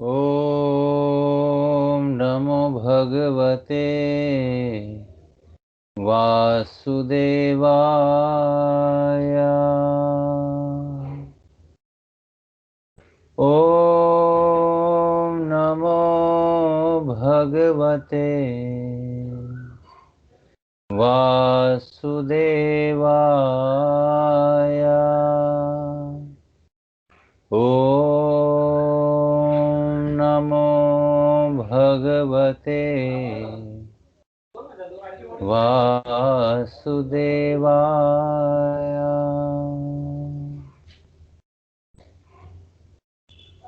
ॐ नमो भगवते वासुदेवाय। ॐ नमो भगवते वासुदेवाय। ॐ नमो भगवते वासुदेवाय।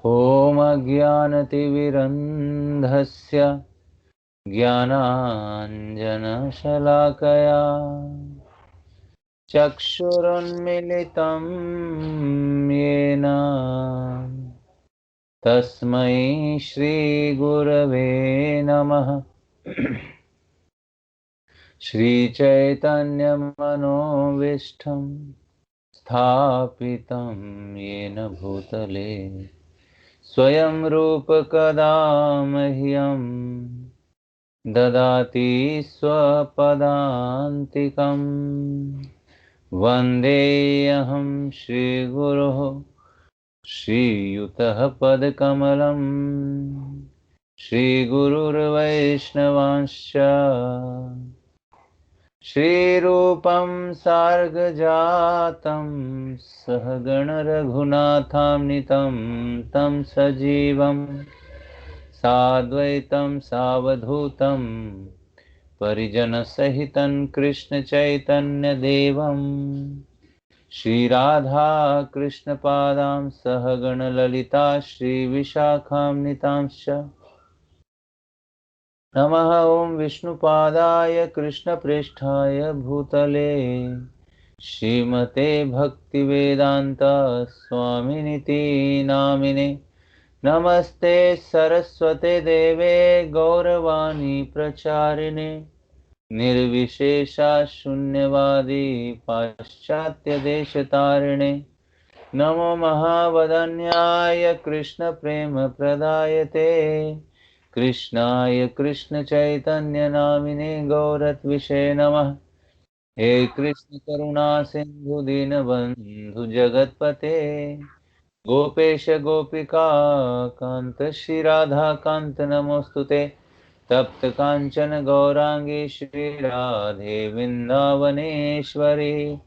ॐ अज्ञानतिमिरन्धस्य ज्ञानाञ्जनशलाकया चक्षुरुन्मीलितं येन तस्मै श्रीगुरवे नमः। श्रीचैतन्यमनोभीष्टं स्थापितं येन भूतले स्वयं रूप कदा मह्यं ददाति स्वपदान्तिकं। वन्देऽहं श्रीगुरोः श्रीयुतः पदकमलं श्रीगुरुर्वैष्णवांश्च श्रीरूपं सार्गजातं सहगण रघुनाथान्वितं तं सजीवं साद्वैतं सावधूतं परिजनसहितं कृष्णचैतन्यदेवं श्रीराधा कृष्णपादां सहगण ललिता श्रीविशाखान्वितांश्च नमः। ॐ विष्णुपादाय कृष्णप्रेष्ठाय भूतले श्रीमते भक्तिवेदान्त स्वामिनिति नामिने। नमस्ते सरस्वते देवे गौरवाणी प्रचारिणे निर्विशेषा शून्यवादी पाश्चात्यदेशतारिणे। नमो महावदन्याय कृष्णप्रेमप्रदायते कृष्णाय कृष्णचैतन्यनामिने गौरत्विषे नमः। हे कृष्ण करुणा सिंधु दीनबंधु जगतपते गोपेश गोपिका कांत श्री राधा कांत नमोस्तुते। तप्त कांचन गौरांगी श्री राधे वृंदावनेश्वरी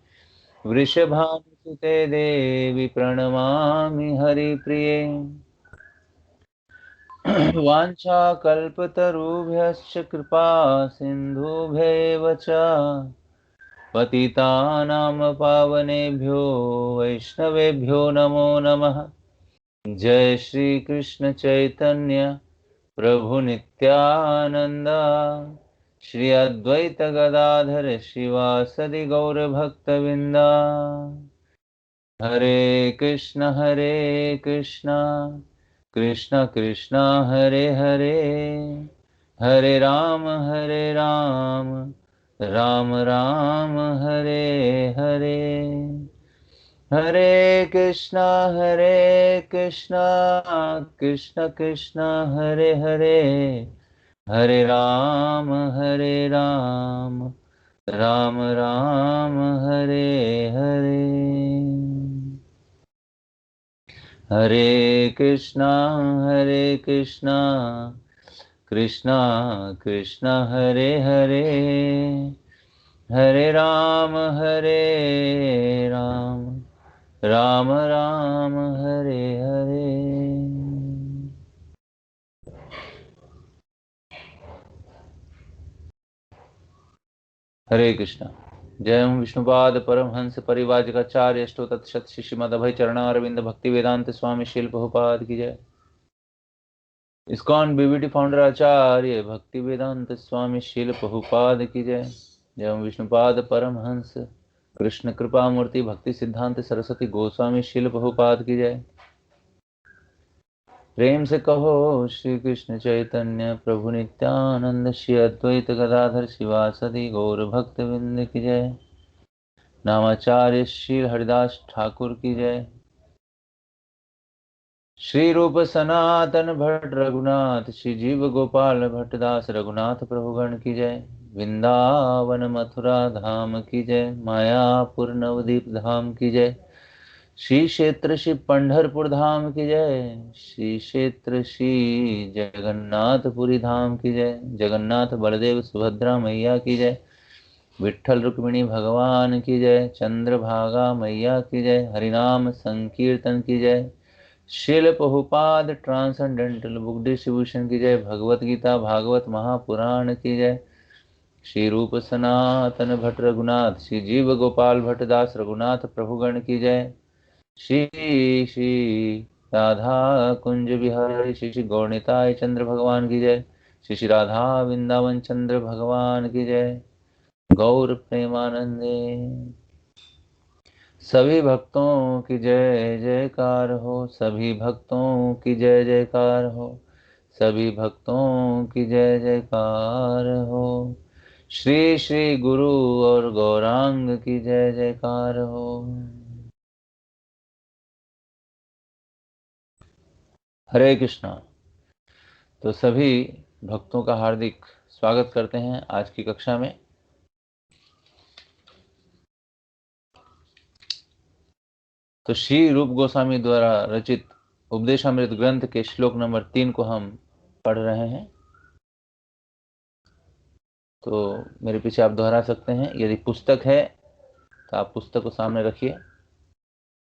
वृषभानुसुते देवी प्रणमामि हरिप्रिये। वाञ्छाकल्पतरुभ्यश्च कृपा सिन्धुभ्यैव च पतितानां पावनेभ्यो वैष्णवेभ्यो नमो नमः। जय श्री कृष्ण चैतन्य प्रभु नित्यानंद श्री अद्वैत गदाधर शिवासदि गौरभक्तवृंदा। हरे कृष्ण कृष्ण कृष्ण हरे हरे हरे राम राम राम हरे हरे। हरे कृष्ण कृष्ण कृष्ण हरे हरे हरे राम राम राम हरे हरे। हरे कृष्णा कृष्णा कृष्ण हरे हरे हरे राम राम राम हरे हरे। हरे कृष्णा। जय ओम विष्णुपाद परमहंस परिवाजकाचार्य अष्टो तत्सत श्री श्रीमद् चरणारविंद भक्ति वेदांत स्वामी शील प्रभुपाद की जय। इस्कॉन बीबीटी फाउंडर आचार्य भक्ति वेदांत स्वामी शील प्रभुपाद की जय। जय ओम विष्णुपाद परमहंस कृष्ण कृपा मूर्ति भक्ति सिद्धांत सरस्वती गोस्वामी शील प्रभुपाद की जय। प्रेम से कहो श्री कृष्ण चैतन्य प्रभु नित्यानंद श्री अद्वैत गदाधर शिवासदि गौर भक्त विंद की जय। नामाचार्य श्री हरिदास ठाकुर की जय। श्री रूप सनातन भट्ट रघुनाथ, श्री जीव गोपाल भट्ट दास रघुनाथ प्रभुगण की जय। वृंदावन मथुरा धाम की जय, मायापुर नवदीप धाम की जय। श्री क्षेत्र श्री पंढरपुर धाम की जय, श्री क्षेत्र श्री जगन्नाथपुरी धाम की जय। जगन्नाथ बलदेव सुभद्रा मैया की जय। विठ्ठल रुक्मिणी भगवान की जय। चंद्रभागा मैया की जय। हरिनाम संकीर्तन की जय। शिल पहुपाद ट्रांसेंडेंटल बुक डिस्ट्रीब्यूशन की जय। भगवत गीता भागवत महापुराण की जय। श्री रूप सनातन भट्ट रघुनाथ, श्री जीव गोपाल भट्ट दास रघुनाथ प्रभुगण की जय। श्री श्री राधा कुंज बिहारी श्री श्री गौरनिताय चंद्र भगवान की जय। श्री श्री राधा वृंदावन चंद्र भगवान की जय। गौर प्रेमानंदे। सभी भक्तों की जय जयकार हो, सभी भक्तों की जय जयकार हो, सभी भक्तों की जय जयकार हो। श्री श्री गुरु और गौरांग की जय जयकार हो। हरे कृष्णा। तो सभी भक्तों का हार्दिक स्वागत करते हैं आज की कक्षा में। तो श्री रूप गोस्वामी द्वारा रचित उपदेशामृत ग्रंथ के श्लोक नंबर 3 को हम पढ़ रहे हैं। तो मेरे पीछे आप दोहरा सकते हैं। यदि पुस्तक है तो आप पुस्तक को सामने रखिए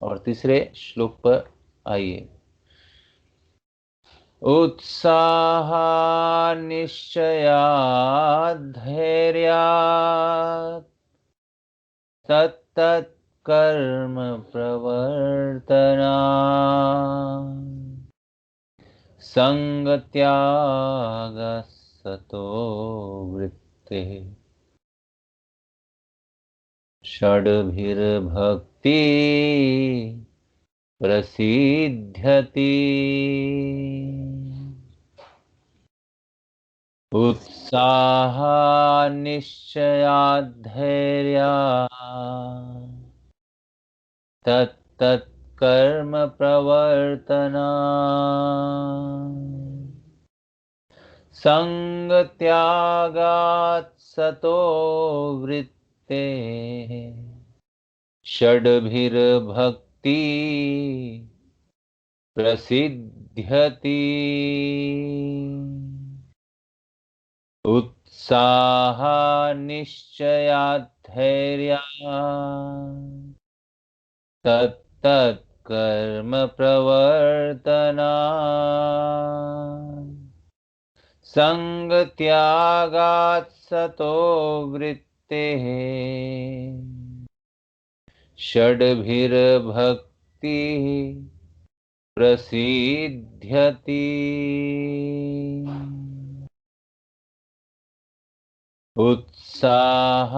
और तीसरे श्लोक पर आइए। उत्साह निश्चया धैर्या तत्तत् कर्म प्रवर्तना संगत्याग सतो वृत्ते षड्भिर्भक्ति प्रसिद्ध्यति। उत्साह निश्चयात् धैर्या तत्तत् कर्म प्रवर्तना संगत्यागात् सतो वृत्ते षड्भिर्भक्ति प्रसिद्ध्यति। उत्साह निश्चयात् धैर्या तत्तत् कर्म प्रवर्तना संगत्यागात् सतो वृत्तेः षड्भिर्भक्तिः प्रसिद्ध्यति। उत्साह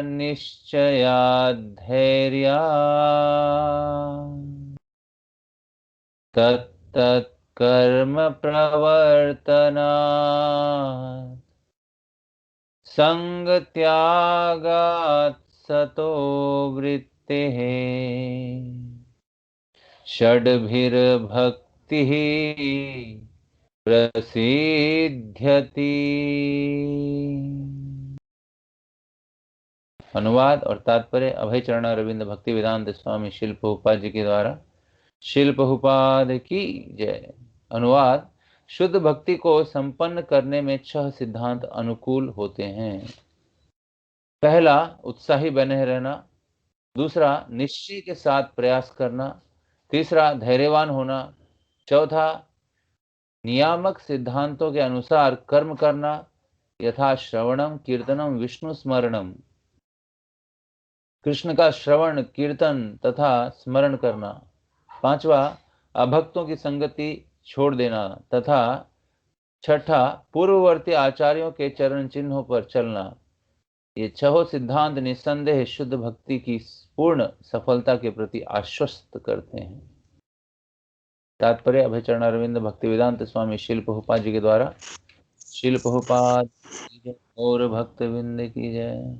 निश्चयात् धैर्या तत्तत् कर्म प्रवर्तना संगत्यागात् सतो वृत्तेः षड्भिर्भक्तिः प्रसिद्ध्यति। अनुवाद और तात्पर्य अभय चरण अरविंद भक्ति वेदांत स्वामी शिल प्रभुपाद जी के द्वारा। शिल प्रभुपाद की जय। अनुवाद। शुद्ध भक्ति को संपन्न करने में 6 सिद्धांत अनुकूल होते हैं। पहला, उत्साही बने रहना। दूसरा, निश्चय के साथ प्रयास करना। तीसरा, धैर्यवान होना। चौथा, नियामक सिद्धांतों के अनुसार कर्म करना, यथा श्रवणम कीर्तनम विष्णु स्मरणम। कृष्ण का श्रवण कीर्तन तथा स्मरण करना। पांचवा, अभक्तों की संगति छोड़ देना तथा छठा, पूर्ववर्ती आचार्यों के चरण चिन्हों पर चलना। ये 6 सिद्धांत निस्संदेह शुद्ध भक्ति की पूर्ण सफलता के प्रति आश्वस्त करते हैं। तात्पर्य अभय चरण अरविंद भक्ति वेदांत स्वामी शिल प्रभुपाद जी के द्वारा। शिल प्रभुपाद की जय और भक्त वृंद की जय।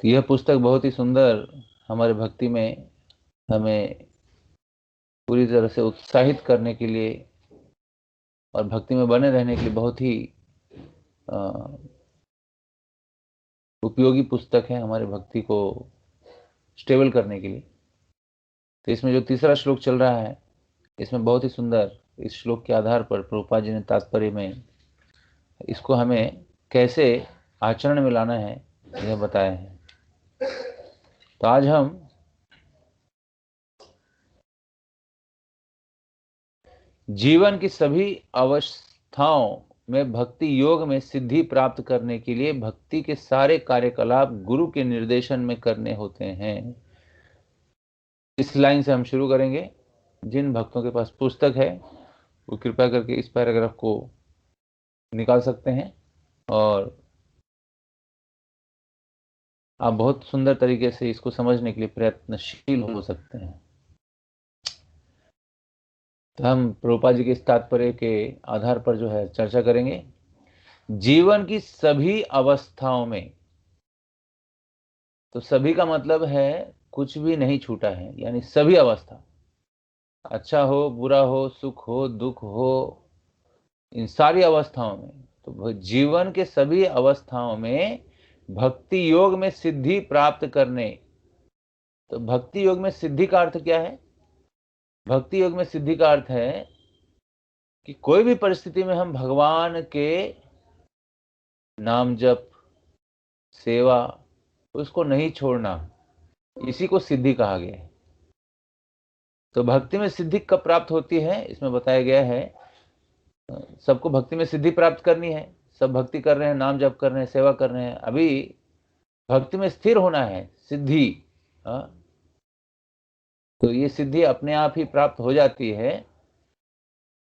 यह पुस्तक बहुत ही सुंदर हमारे भक्ति में हमें पूरी तरह से उत्साहित करने के लिए और भक्ति में बने रहने के लिए बहुत ही उपयोगी पुस्तक है हमारे भक्ति को स्टेबल करने के लिए। तो इसमें जो तीसरा श्लोक चल रहा है, इसमें बहुत ही सुंदर इस श्लोक के आधार पर प्रभुपाद जी ने तात्पर्य में इसको हमें कैसे आचरण में लाना है यह बताया है। तो आज हम जीवन की सभी अवस्थाओं में भक्ति योग में सिद्धि प्राप्त करने के लिए भक्ति के सारे कार्यकलाप गुरु के निर्देशन में करने होते हैं। इस लाइन से हम शुरू करेंगे। जिन भक्तों के पास पुस्तक है वो कृपया करके इस पैराग्राफ को निकाल सकते हैं और आप बहुत सुंदर तरीके से इसको समझने के लिए प्रयत्नशील हो सकते हैं। तो हम प्रभुपाद जी के इस तात्पर्य के आधार पर जो है चर्चा करेंगे। जीवन की सभी अवस्थाओं में, तो सभी का मतलब है कुछ भी नहीं छूटा है, यानी सभी अवस्था, अच्छा हो बुरा हो सुख हो दुख हो, इन सारी अवस्थाओं में, तो जीवन के सभी अवस्थाओं में भक्ति योग में सिद्धि प्राप्त करने। तो भक्ति योग में सिद्धि का अर्थ क्या है? भक्ति योग में सिद्धि का अर्थ है कि कोई भी परिस्थिति में हम भगवान के नाम जप सेवा उसको नहीं छोड़ना, इसी को सिद्धि कहा गया है। तो भक्ति में सिद्धि कब प्राप्त होती है इसमें बताया गया है। सबको भक्ति में सिद्धि प्राप्त करनी है, सब भक्ति कर रहे हैं, नाम जप कर रहे हैं, सेवा कर रहे हैं, अभी भक्ति में स्थिर होना है, सिद्धि। तो ये सिद्धि अपने आप ही प्राप्त हो जाती है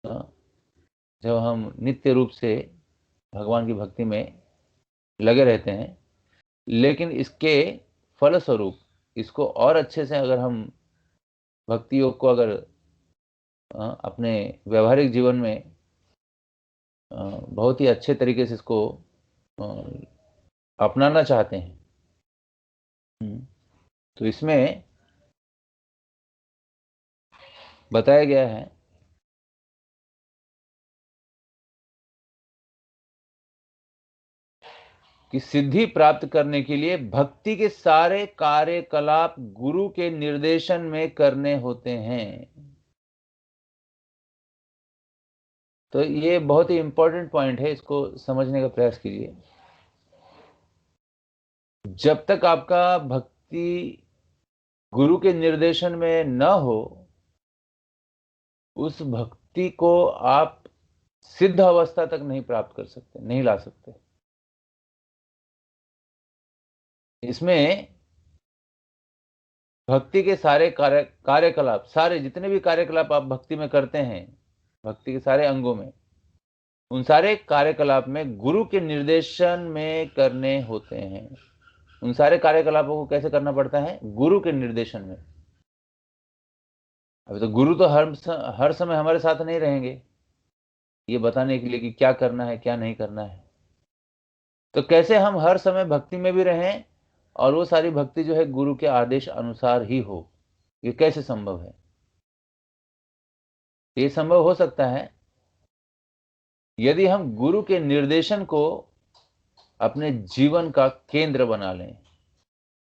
जब हम नित्य रूप से भगवान की भक्ति में लगे रहते हैं। लेकिन इसके फलस्वरूप इसको और अच्छे से अगर हम भक्ति योग को अगर अपने व्यवहारिक जीवन में बहुत ही अच्छे तरीके से इसको अपनाना चाहते हैं, तो इसमें बताया गया है कि सिद्धि प्राप्त करने के लिए भक्ति के सारे कार्यकलाप गुरु के निर्देशन में करने होते हैं। तो ये बहुत ही इंपॉर्टेंट पॉइंट है, इसको समझने का प्रयास कीजिए। जब तक आपका भक्ति गुरु के निर्देशन में न हो, उस भक्ति को आप सिद्ध अवस्था तक नहीं प्राप्त कर सकते, नहीं ला सकते। इसमें भक्ति के सारे कार्यकलाप, सारे जितने भी कार्यकलाप आप भक्ति में करते हैं, भक्ति के सारे अंगों में, उन सारे कार्यकलाप में गुरु के निर्देशन में करने होते हैं। उन सारे कार्यकलापों को कैसे करना पड़ता है? गुरु के निर्देशन में। अभी तो गुरु तो हर समय हमारे साथ नहीं रहेंगे ये बताने के लिए कि क्या करना है क्या नहीं करना है। तो कैसे हम हर समय भक्ति में भी रहें और वो सारी भक्ति जो है गुरु के आदेश अनुसार ही हो, ये कैसे संभव है? ये संभव हो सकता है यदि हम गुरु के निर्देशन को अपने जीवन का केंद्र बना लें,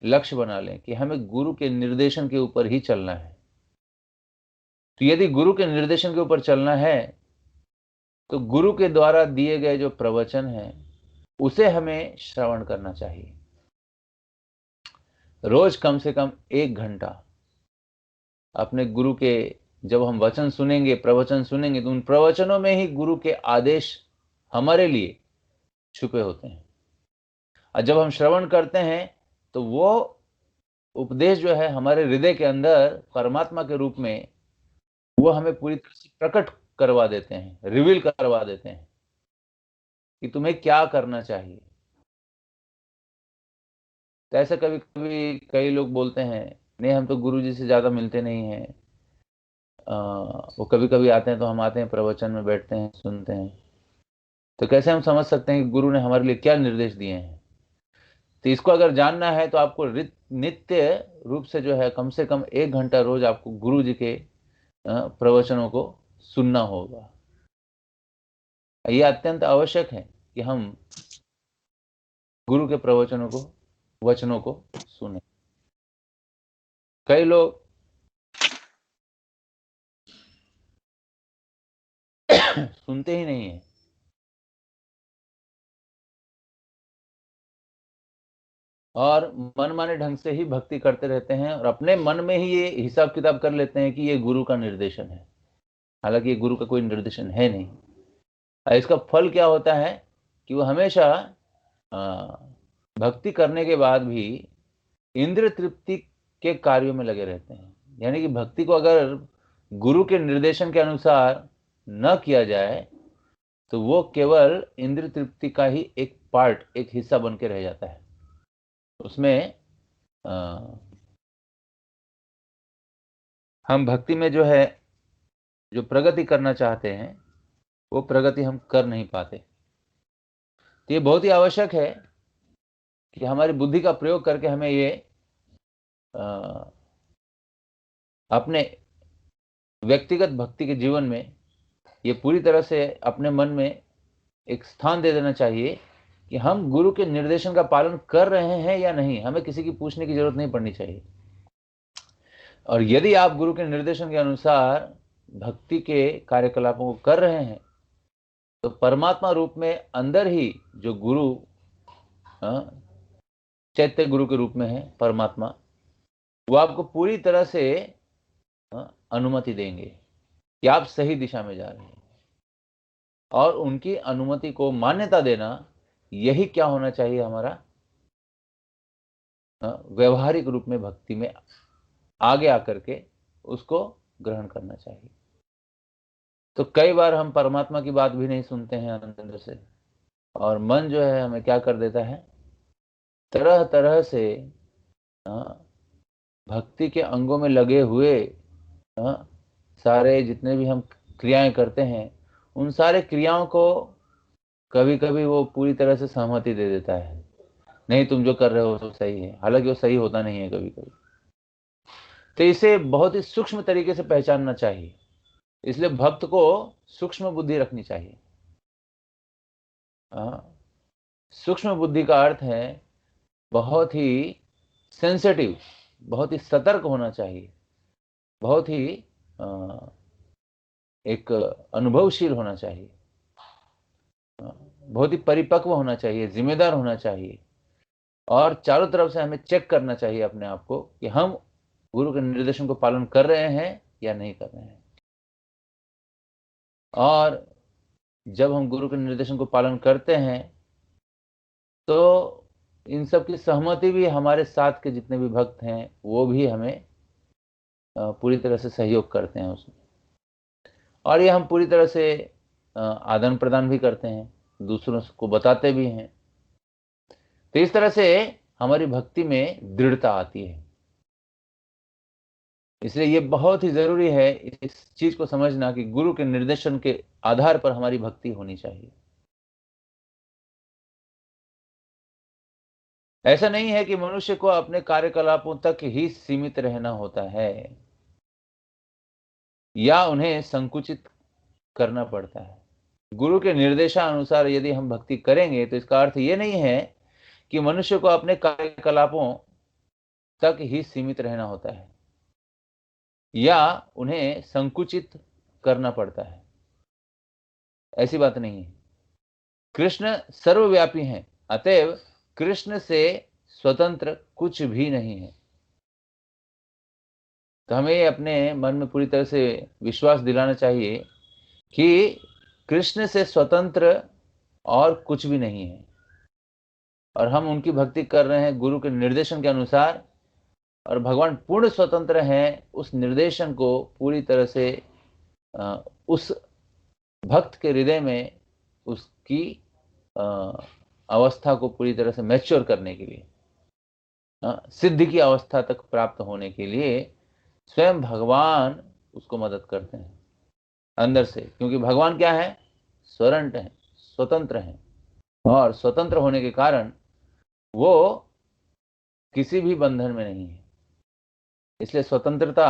लक्ष्य बना लें कि हमें गुरु के निर्देशन के ऊपर ही चलना है। तो यदि गुरु के निर्देशन के ऊपर चलना है तो गुरु के द्वारा दिए गए जो प्रवचन हैं उसे हमें श्रवण करना चाहिए। रोज कम से कम 1 घंटा अपने गुरु के, जब हम वचन सुनेंगे प्रवचन सुनेंगे, तो उन प्रवचनों में ही गुरु के आदेश हमारे लिए छुपे होते हैं। और जब हम श्रवण करते हैं तो वो उपदेश जो है हमारे हृदय के अंदर परमात्मा के रूप में वो हमें पूरी तरह से प्रकट करवा देते हैं, रिवील करवा देते हैं कि तुम्हें क्या करना चाहिए। तो ऐसा कभी कभी कई लोग बोलते हैं, नहीं हम तो गुरु जी से ज़्यादा मिलते नहीं हैं, वो कभी कभी आते हैं तो हम आते हैं प्रवचन में बैठते हैं सुनते हैं। तो कैसे हम समझ सकते हैं कि गुरु ने हमारे लिए क्या निर्देश दिए हैं? तो इसको अगर जानना है तो आपको नित्य रूप से जो है कम से कम 1 घंटा रोज आपको गुरु जी के प्रवचनों को सुनना होगा। यह अत्यंत आवश्यक है कि हम गुरु के प्रवचनों को, वचनों को सुने। कई लोग सुनते ही नहीं है और मनमाने ढंग से ही भक्ति करते रहते हैं और अपने मन में ही ये हिसाब किताब कर लेते हैं कि ये गुरु का निर्देशन है, हालांकि ये गुरु का कोई निर्देशन है नहीं। और इसका फल क्या होता है कि वो हमेशा भक्ति करने के बाद भी इंद्रिय तृप्ति के कार्यों में लगे रहते हैं। यानी कि भक्ति को अगर गुरु के निर्देशन के अनुसार न किया जाए तो वो केवल इंद्रिय तृप्ति का ही एक पार्ट, एक हिस्सा बन के रह जाता है। उसमें हम भक्ति में जो है जो प्रगति करना चाहते हैं वो प्रगति हम कर नहीं पाते। तो ये बहुत ही आवश्यक है कि हमारी बुद्धि का प्रयोग करके हमें ये अपने व्यक्तिगत भक्ति के जीवन में ये पूरी तरह से अपने मन में एक स्थान दे देना चाहिए कि हम गुरु के निर्देशन का पालन कर रहे हैं या नहीं। हमें किसी की पूछने की जरूरत नहीं पड़नी चाहिए। और यदि आप गुरु के निर्देशन के अनुसार भक्ति के कार्यकलापों को कर रहे हैं तो परमात्मा रूप में अंदर ही जो गुरु चैत्य गुरु के रूप में है परमात्मा, वो आपको पूरी तरह से अनुमति देंगे कि आप सही दिशा में जा रहे हैं। और उनकी अनुमति को मान्यता देना, यही क्या होना चाहिए हमारा व्यवहारिक रूप में भक्ति में आगे आकर के उसको ग्रहण करना चाहिए। तो कई बार हम परमात्मा की बात भी नहीं सुनते हैं अंदर से, और मन जो है हमें क्या कर देता है, तरह तरह से भक्ति के अंगों में लगे हुए सारे जितने भी हम क्रियाएं करते हैं उन सारे क्रियाओं को कभी कभी वो पूरी तरह से सहमति दे देता है, नहीं तुम जो कर रहे हो तो सही है, हालांकि वो सही होता नहीं है कभी कभी। तो इसे बहुत ही सूक्ष्म तरीके से पहचानना चाहिए। इसलिए भक्त को सूक्ष्म बुद्धि रखनी चाहिए। सूक्ष्म बुद्धि का अर्थ है बहुत ही सेंसिटिव, बहुत ही सतर्क होना चाहिए, बहुत ही एक अनुभवशील होना चाहिए, बहुत ही परिपक्व होना चाहिए, जिम्मेदार होना चाहिए। और चारों तरफ से हमें चेक करना चाहिए अपने आप को कि हम गुरु के निर्देशन को पालन कर रहे हैं या नहीं कर रहे हैं। और जब हम गुरु के निर्देशन को पालन करते हैं तो इन सब की सहमति भी, हमारे साथ के जितने भी भक्त हैं वो भी हमें पूरी तरह से सहयोग करते हैं उसमें। और ये हम पूरी तरह से आदान प्रदान भी करते हैं, दूसरों को बताते भी हैं। तो इस तरह से हमारी भक्ति में दृढ़ता आती है। इसलिए ये बहुत ही जरूरी है इस चीज को समझना कि गुरु के निर्देशन के आधार पर हमारी भक्ति होनी चाहिए। ऐसा नहीं है कि मनुष्य को अपने कार्यकलापों तक ही सीमित रहना होता है या उन्हें संकुचित करना पड़ता है। गुरु के निर्देशानुसार यदि हम भक्ति करेंगे तो इसका अर्थ ये नहीं है कि मनुष्य को अपने कार्यकलापों तक ही सीमित रहना होता है या उन्हें संकुचित करना पड़ता है। ऐसी बात नहीं है। कृष्ण सर्वव्यापी हैं, अतएव कृष्ण से स्वतंत्र कुछ भी नहीं है। तो हमें अपने मन में पूरी तरह से विश्वास दिलाना चाहिए कि कृष्ण से स्वतंत्र और कुछ भी नहीं है, और हम उनकी भक्ति कर रहे हैं गुरु के निर्देशन के अनुसार, और भगवान पूर्ण स्वतंत्र हैं उस निर्देशन को पूरी तरह से उस भक्त के हृदय में उसकी अवस्था को पूरी तरह से मैच्योर करने के लिए, सिद्धि की अवस्था तक प्राप्त होने के लिए स्वयं भगवान उसको मदद करते हैं अंदर से। क्योंकि भगवान क्या है, स्वतंत्र हैं, स्वतंत्र हैं, और स्वतंत्र होने के कारण वो किसी भी बंधन में नहीं है। इसलिए स्वतंत्रता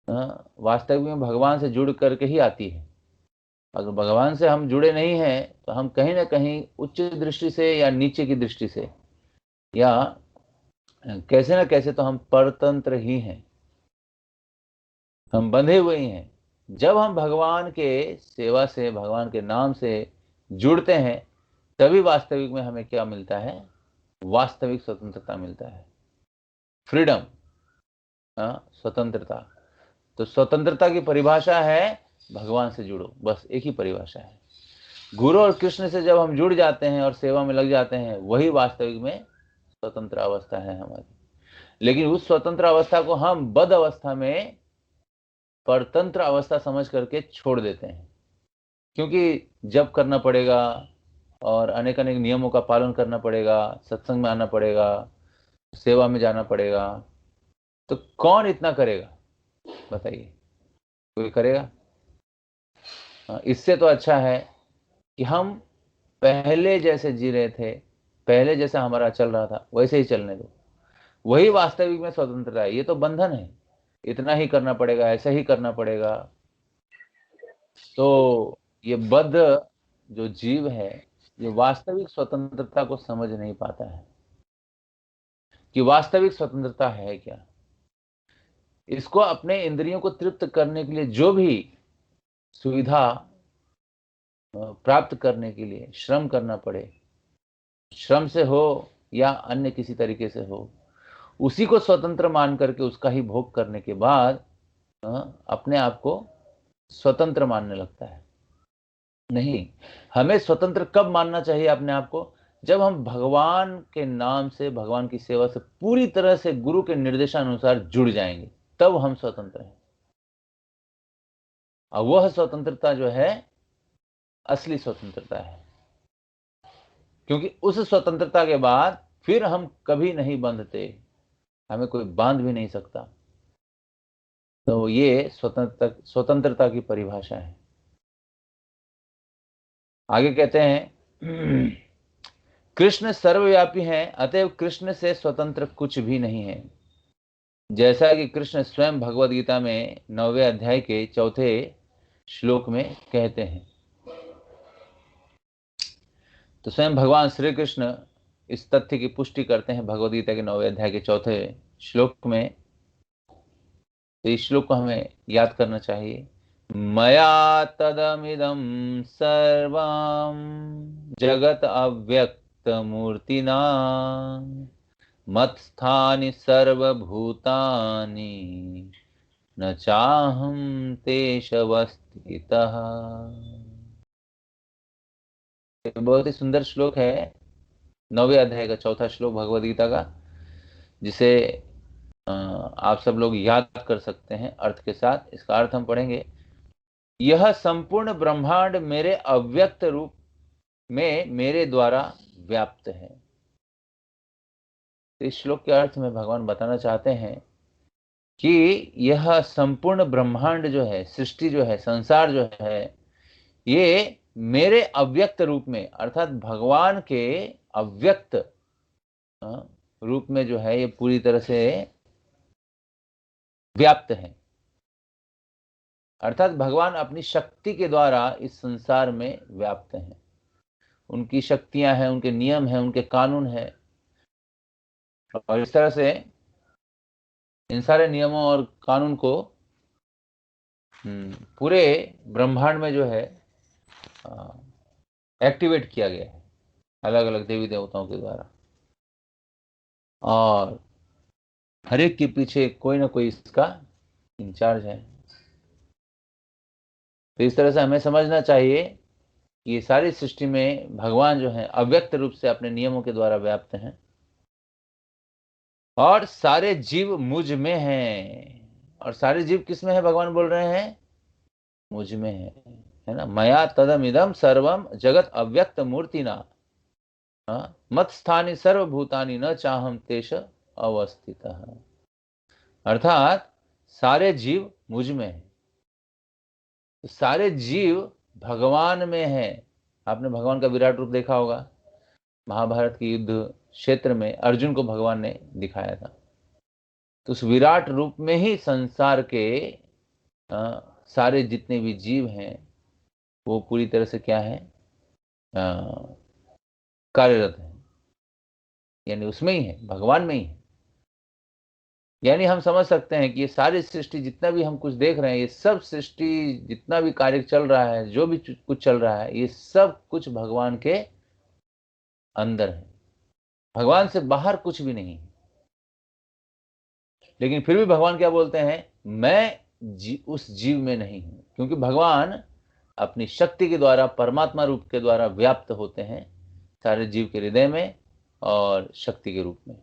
वास्तविक में भगवान से जुड़ करके ही आती है। अगर भगवान से हम जुड़े नहीं हैं तो हम कहीं ना कहीं उच्च दृष्टि से या नीचे की दृष्टि से या कैसे ना कैसे तो हम परतंत्र ही हैं, हम बंधे हुए ही हैं। जब हम भगवान के सेवा से, भगवान के नाम से जुड़ते हैं, तभी वास्तविक में हमें क्या मिलता है? वास्तविक स्वतंत्रता मिलता है, फ्रीडम, स्वतंत्रता। तो स्वतंत्रता की परिभाषा है भगवान से जुड़ो, बस एक ही परिभाषा है। गुरु और कृष्ण से जब हम जुड़ जाते हैं और सेवा में लग जाते हैं, वही वास्तविक में स्वतंत्र अवस्था है हमारी। लेकिन उस स्वतंत्र अवस्था को हम बद्ध अवस्था में परतंत्र अवस्था समझ करके छोड़ देते हैं, क्योंकि जब करना पड़ेगा और अनेक अनेक नियमों का पालन करना पड़ेगा, सत्संग में आना पड़ेगा, सेवा में जाना पड़ेगा, तो कौन इतना करेगा बताइए? कोई करेगा? इससे तो अच्छा है कि हम पहले जैसे जी रहे थे, पहले जैसा हमारा चल रहा था, वैसे ही चलने दो। वही वास्तविक में स्वतंत्रता है। ये तो बंधन है, इतना ही करना पड़ेगा, ऐसा ही करना पड़ेगा। तो ये बद्ध जो जीव है, ये वास्तविक स्वतंत्रता को समझ नहीं पाता है कि वास्तविक स्वतंत्रता है क्या। इसको अपने इंद्रियों को तृप्त करने के लिए जो भी सुविधा प्राप्त करने के लिए श्रम करना पड़े, श्रम से हो या अन्य किसी तरीके से हो, उसी को स्वतंत्र मान करके उसका ही भोग करने के बाद अपने आप को स्वतंत्र मानने लगता है। नहीं, हमें स्वतंत्र कब मानना चाहिए अपने आप को? जब हम भगवान के नाम से, भगवान की सेवा से पूरी तरह से गुरु के निर्देशानुसार जुड़ जाएंगे, तब हम स्वतंत्र हैं। और वह स्वतंत्रता जो है असली स्वतंत्रता है, क्योंकि उस स्वतंत्रता के बाद फिर हम कभी नहीं बंधते, हमें कोई बांध भी नहीं सकता। तो ये स्वतंत्रता की परिभाषा है। आगे कहते हैं कृष्ण सर्वव्यापी हैं, अतएव कृष्ण से स्वतंत्र कुछ भी नहीं है। जैसा कि कृष्ण स्वयं भगवद गीता में 9वें अध्याय के 4थे श्लोक में कहते हैं। तो स्वयं भगवान श्री कृष्ण इस तथ्य की पुष्टि करते हैं भगवद गीता के 9वें अध्याय के 4थे श्लोक में। तो इस श्लोक को हमें याद करना चाहिए। मया तदमिदं सर्वं जगत अव्यक्त मूर्तिना मत्स्थानि सर्वभूतानि न चाहं तेषवस्थितः। बहुत ही सुंदर श्लोक है, 9वें अध्याय का 4था श्लोक भगवद गीता का, जिसे आप सब लोग याद कर सकते हैं अर्थ के साथ। इसका अर्थ हम पढ़ेंगे। यह संपूर्ण ब्रह्मांड मेरे अव्यक्त रूप में मेरे द्वारा व्याप्त है। तो इस श्लोक के अर्थ में भगवान बताना चाहते हैं कि यह संपूर्ण ब्रह्मांड जो है, सृष्टि जो है, संसार जो है, ये मेरे अव्यक्त रूप में, अर्थात भगवान के अव्यक्त रूप में जो है, ये पूरी तरह से व्याप्त है। अर्थात भगवान अपनी शक्ति के द्वारा इस संसार में व्याप्त हैं। उनकी शक्तियां हैं, उनके नियम हैं, उनके कानून हैं, और इस तरह से इन सारे नियमों और कानून को पूरे ब्रह्मांड में जो है एक्टिवेट किया गया है अलग अलग देवी देवताओं के द्वारा, और हर एक के पीछे कोई ना कोई इसका इंचार्ज है। तो इस तरह से हमें समझना चाहिए कि ये सारी सृष्टि में भगवान जो है अव्यक्त रूप से अपने नियमों के द्वारा व्याप्त हैं, और सारे जीव मुझ में हैं। और सारे जीव किस में है? भगवान बोल रहे हैं मुझ में है ना। मया तदमिदम सर्वम जगत अव्यक्त मूर्तिना मत स्थानी सर्वभूतानि न चाहम तेष अवस्थित। अर्थात सारे जीव मुझ में है, तो सारे जीव भगवान में है। आपने भगवान का विराट रूप देखा होगा, महाभारत के युद्ध क्षेत्र में अर्जुन को भगवान ने दिखाया था। तो उस विराट रूप में ही संसार के सारे जितने भी जीव हैं वो पूरी तरह से क्या है, कार्यरत है, यानी उसमें ही है, भगवान में ही है। यानी हम समझ सकते हैं कि ये सारी सृष्टि जितना भी हम कुछ देख रहे हैं, ये सब सृष्टि जितना भी कार्य चल रहा है, जो भी कुछ चल रहा है, ये सब कुछ भगवान के अंदर है, भगवान से बाहर कुछ भी नहीं है। लेकिन फिर भी भगवान क्या बोलते हैं, मैं उस जीव में नहीं हूं, क्योंकि भगवान अपनी शक्ति के द्वारा, परमात्मा रूप के द्वारा व्याप्त होते हैं सारे जीव के हृदय में और शक्ति के रूप में।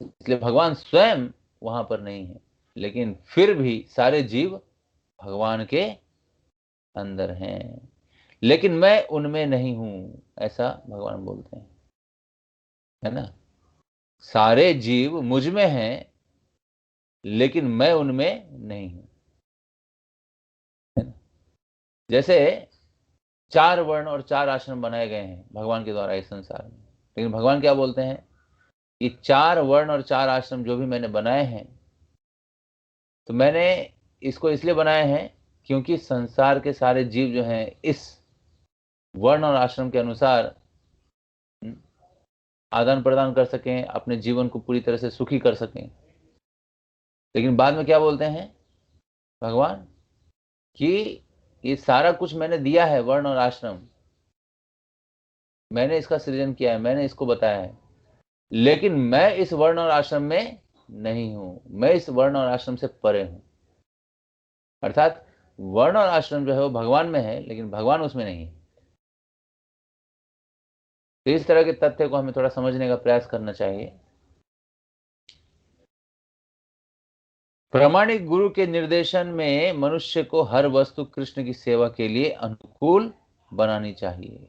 इसलिए भगवान स्वयं वहां पर नहीं है, लेकिन फिर भी सारे जीव भगवान के अंदर हैं, लेकिन मैं उनमें नहीं हूं, ऐसा भगवान बोलते हैं, है ना। सारे जीव मुझ में हैं, लेकिन मैं उनमें नहीं हूं, है ना। जैसे 4 वर्ण और 4 आश्रम बनाए गए हैं भगवान के द्वारा इस संसार में, लेकिन भगवान क्या बोलते हैं, ये 4 वर्ण और 4 आश्रम जो भी मैंने बनाए हैं, तो मैंने इसको इसलिए बनाए हैं क्योंकि संसार के सारे जीव जो हैं इस वर्ण और आश्रम के अनुसार आदान प्रदान कर सकें, अपने जीवन को पूरी तरह से सुखी कर सकें। लेकिन बाद में क्या बोलते हैं भगवान कि ये सारा कुछ मैंने दिया है, वर्ण और आश्रम मैंने इसका सृजन किया है, मैंने इसको बताया है, लेकिन मैं इस वर्ण और आश्रम में नहीं हूं, मैं इस वर्ण और आश्रम से परे हूं। अर्थात वर्ण और आश्रम जो है वो भगवान में है, लेकिन भगवान उसमें नहीं है। तो इस तरह के तथ्य को हमें थोड़ा समझने का प्रयास करना चाहिए। प्रामाणिक गुरु के निर्देशन में मनुष्य को हर वस्तु कृष्ण की सेवा के लिए अनुकूल बनानी चाहिए।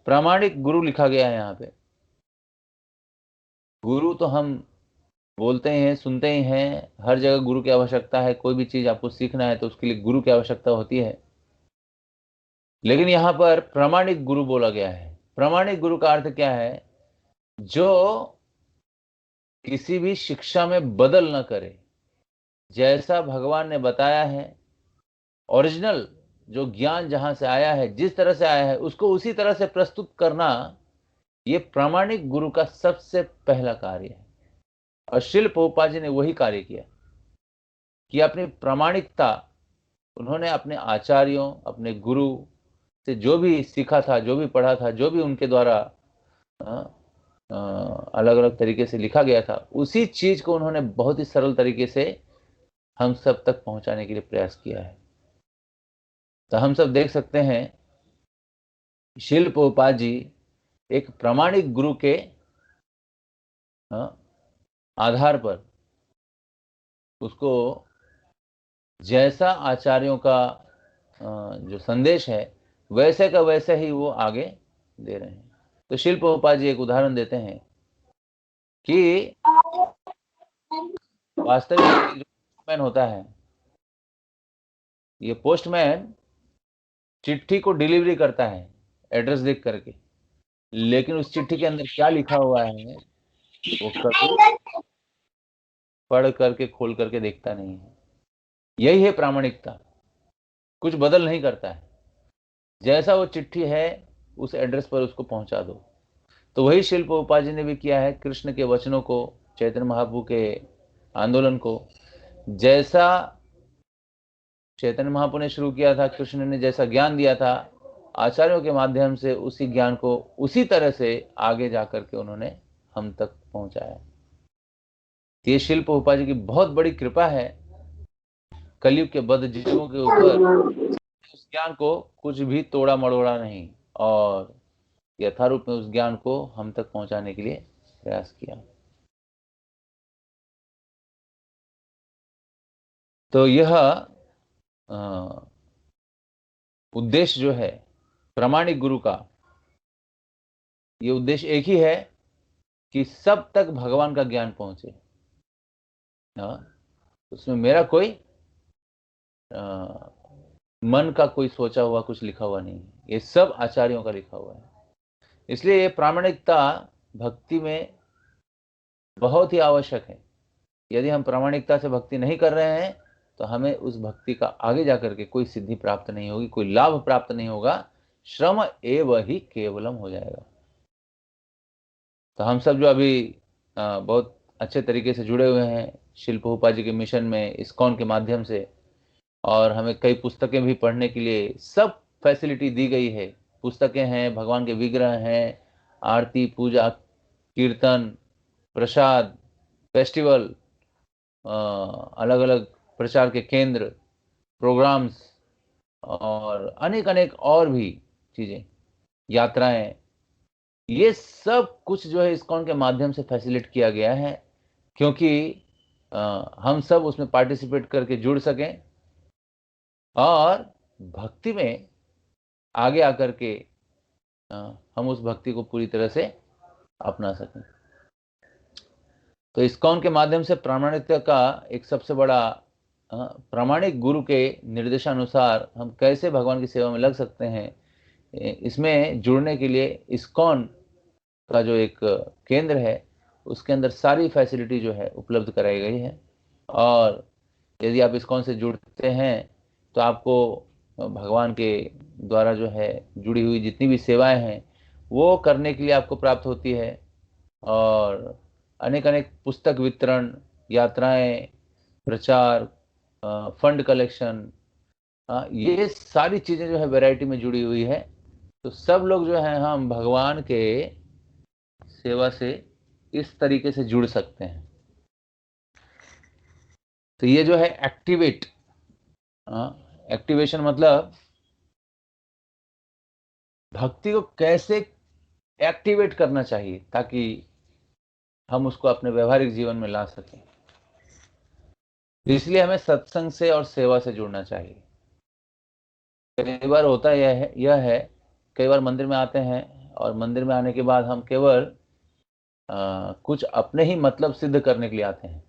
प्रामाणिक गुरु लिखा गया है यहाँ पे। गुरु तो हम बोलते ही हैं, सुनते ही हैं, हर जगह गुरु की आवश्यकता है। कोई भी चीज आपको सीखना है तो उसके लिए गुरु की आवश्यकता होती है। लेकिन यहाँ पर प्रामाणिक गुरु बोला गया है। प्रामाणिक गुरु का अर्थ क्या है, जो किसी भी शिक्षा में बदल न करे, जैसा भगवान ने बताया है, ओरिजिनल जो ज्ञान जहां से आया है, जिस तरह से आया है, उसको उसी तरह से प्रस्तुत करना, ये प्रामाणिक गुरु का सबसे पहला कार्य है। और शिल प्रभुपाद जी ने वही कार्य किया कि अपनी प्रामाणिकता उन्होंने अपने आचार्यों, अपने गुरु से जो भी सीखा था, जो भी पढ़ा था, जो भी उनके द्वारा अलग अलग तरीके से लिखा गया था, उसी चीज को उन्होंने बहुत ही सरल तरीके से हम सब तक पहुंचाने के लिए प्रयास किया है। तो हम सब देख सकते हैं शिल प्रभुपाद जी एक प्रामाणिक गुरु के आधार पर उसको जैसा आचार्यों का जो संदेश है वैसे का वैसे ही वो आगे दे रहे हैं। तो शिल प्रभुपाद जी एक उदाहरण देते हैं कि वास्तविक जो पोस्टमैन होता है, ये पोस्टमैन चिट्ठी को डिलीवरी करता है एड्रेस देख करके, लेकिन उस चिट्ठी के अंदर क्या लिखा हुआ है वो कभी पढ़ करके खोल करके देखता नहीं है। यही है प्रामाणिकता, कुछ बदल नहीं करता है, जैसा वो चिट्ठी है उस एड्रेस पर उसको पहुंचा दो। तो वही शिल प्रभुपाद जी ने भी किया है, कृष्ण के वचनों को, चैतन्य महाप्रभु के आंदोलन को जैसा चैतन्य महाप्रभु ने शुरू किया था, कृष्ण ने जैसा ज्ञान दिया था, आचार्यों के माध्यम से उसी ज्ञान को उसी तरह से आगे जाकर के उन्होंने हम तक पहुंचाया। ये शिल प्रभुपाद जी की बहुत बड़ी कृपा है कलयुग के बद्ध जीवों के ऊपर। उस ज्ञान को कुछ भी तोड़ा मड़ोड़ा नहीं और यथारूप में उस ज्ञान को हम तक पहुंचाने के लिए प्रयास किया। तो यह उद्देश्य जो है प्रामाणिक गुरु का, ये उद्देश्य एक ही है कि सब तक भगवान का ज्ञान पहुंचे। उसमें मेरा कोई मन का कोई सोचा हुआ कुछ लिखा हुआ नहीं है, ये सब आचार्यों का लिखा हुआ है। इसलिए ये प्रामाणिकता भक्ति में बहुत ही आवश्यक है। यदि हम प्रामाणिकता से भक्ति नहीं कर रहे हैं तो हमें उस भक्ति का आगे जाकर के कोई सिद्धि प्राप्त नहीं होगी, कोई लाभ प्राप्त नहीं होगा, श्रम एव ही केवलम हो जाएगा। तो हम सब जो अभी बहुत अच्छे तरीके से जुड़े हुए हैं शिल प्रभुपाद जी के मिशन में, इस्कॉन के माध्यम से, और हमें कई पुस्तकें भी पढ़ने के लिए सब फैसिलिटी दी गई है। पुस्तकें हैं, भगवान के विग्रह हैं, आरती, पूजा, कीर्तन, प्रसाद, फेस्टिवल, अलग अलग प्रचार के केंद्र, प्रोग्राम्स और अनेक अनेक और भी चीज़ें, यात्राएं, ये सब कुछ जो है इस्कॉन के माध्यम से फैसिलिटेट किया गया है, क्योंकि हम सब उसमें पार्टिसिपेट करके जुड़ सकें और भक्ति में आगे आकर के हम उस भक्ति को पूरी तरह से अपना सकें। तो इस्कॉन के माध्यम से प्रामाणिकता का एक सबसे बड़ा, प्रामाणिक गुरु के निर्देशानुसार हम कैसे भगवान की सेवा में लग सकते हैं, इसमें जुड़ने के लिए इस्कॉन का जो एक केंद्र है उसके अंदर सारी फैसिलिटी जो है उपलब्ध कराई गई है। और यदि आप इस्कॉन से जुड़ते हैं तो आपको भगवान के द्वारा जो है जुड़ी हुई जितनी भी सेवाएं हैं वो करने के लिए आपको प्राप्त होती है। और अनेक अनेक पुस्तक वितरण, यात्राएं, प्रचार, फंड कलेक्शन, ये सारी चीज़ें जो है वैरायटी में जुड़ी हुई है। तो सब लोग जो है हम भगवान के सेवा से इस तरीके से जुड़ सकते हैं। तो ये जो है एक्टिवेट, एक्टिवेशन मतलब भक्ति को कैसे एक्टिवेट करना चाहिए ताकि हम उसको अपने व्यवहारिक जीवन में ला सकें। इसलिए हमें सत्संग से और सेवा से जुड़ना चाहिए। कई बार होता यह है कई बार मंदिर में आते हैं और मंदिर में आने के बाद हम केवल कुछ अपने ही मतलब सिद्ध करने के लिए आते हैं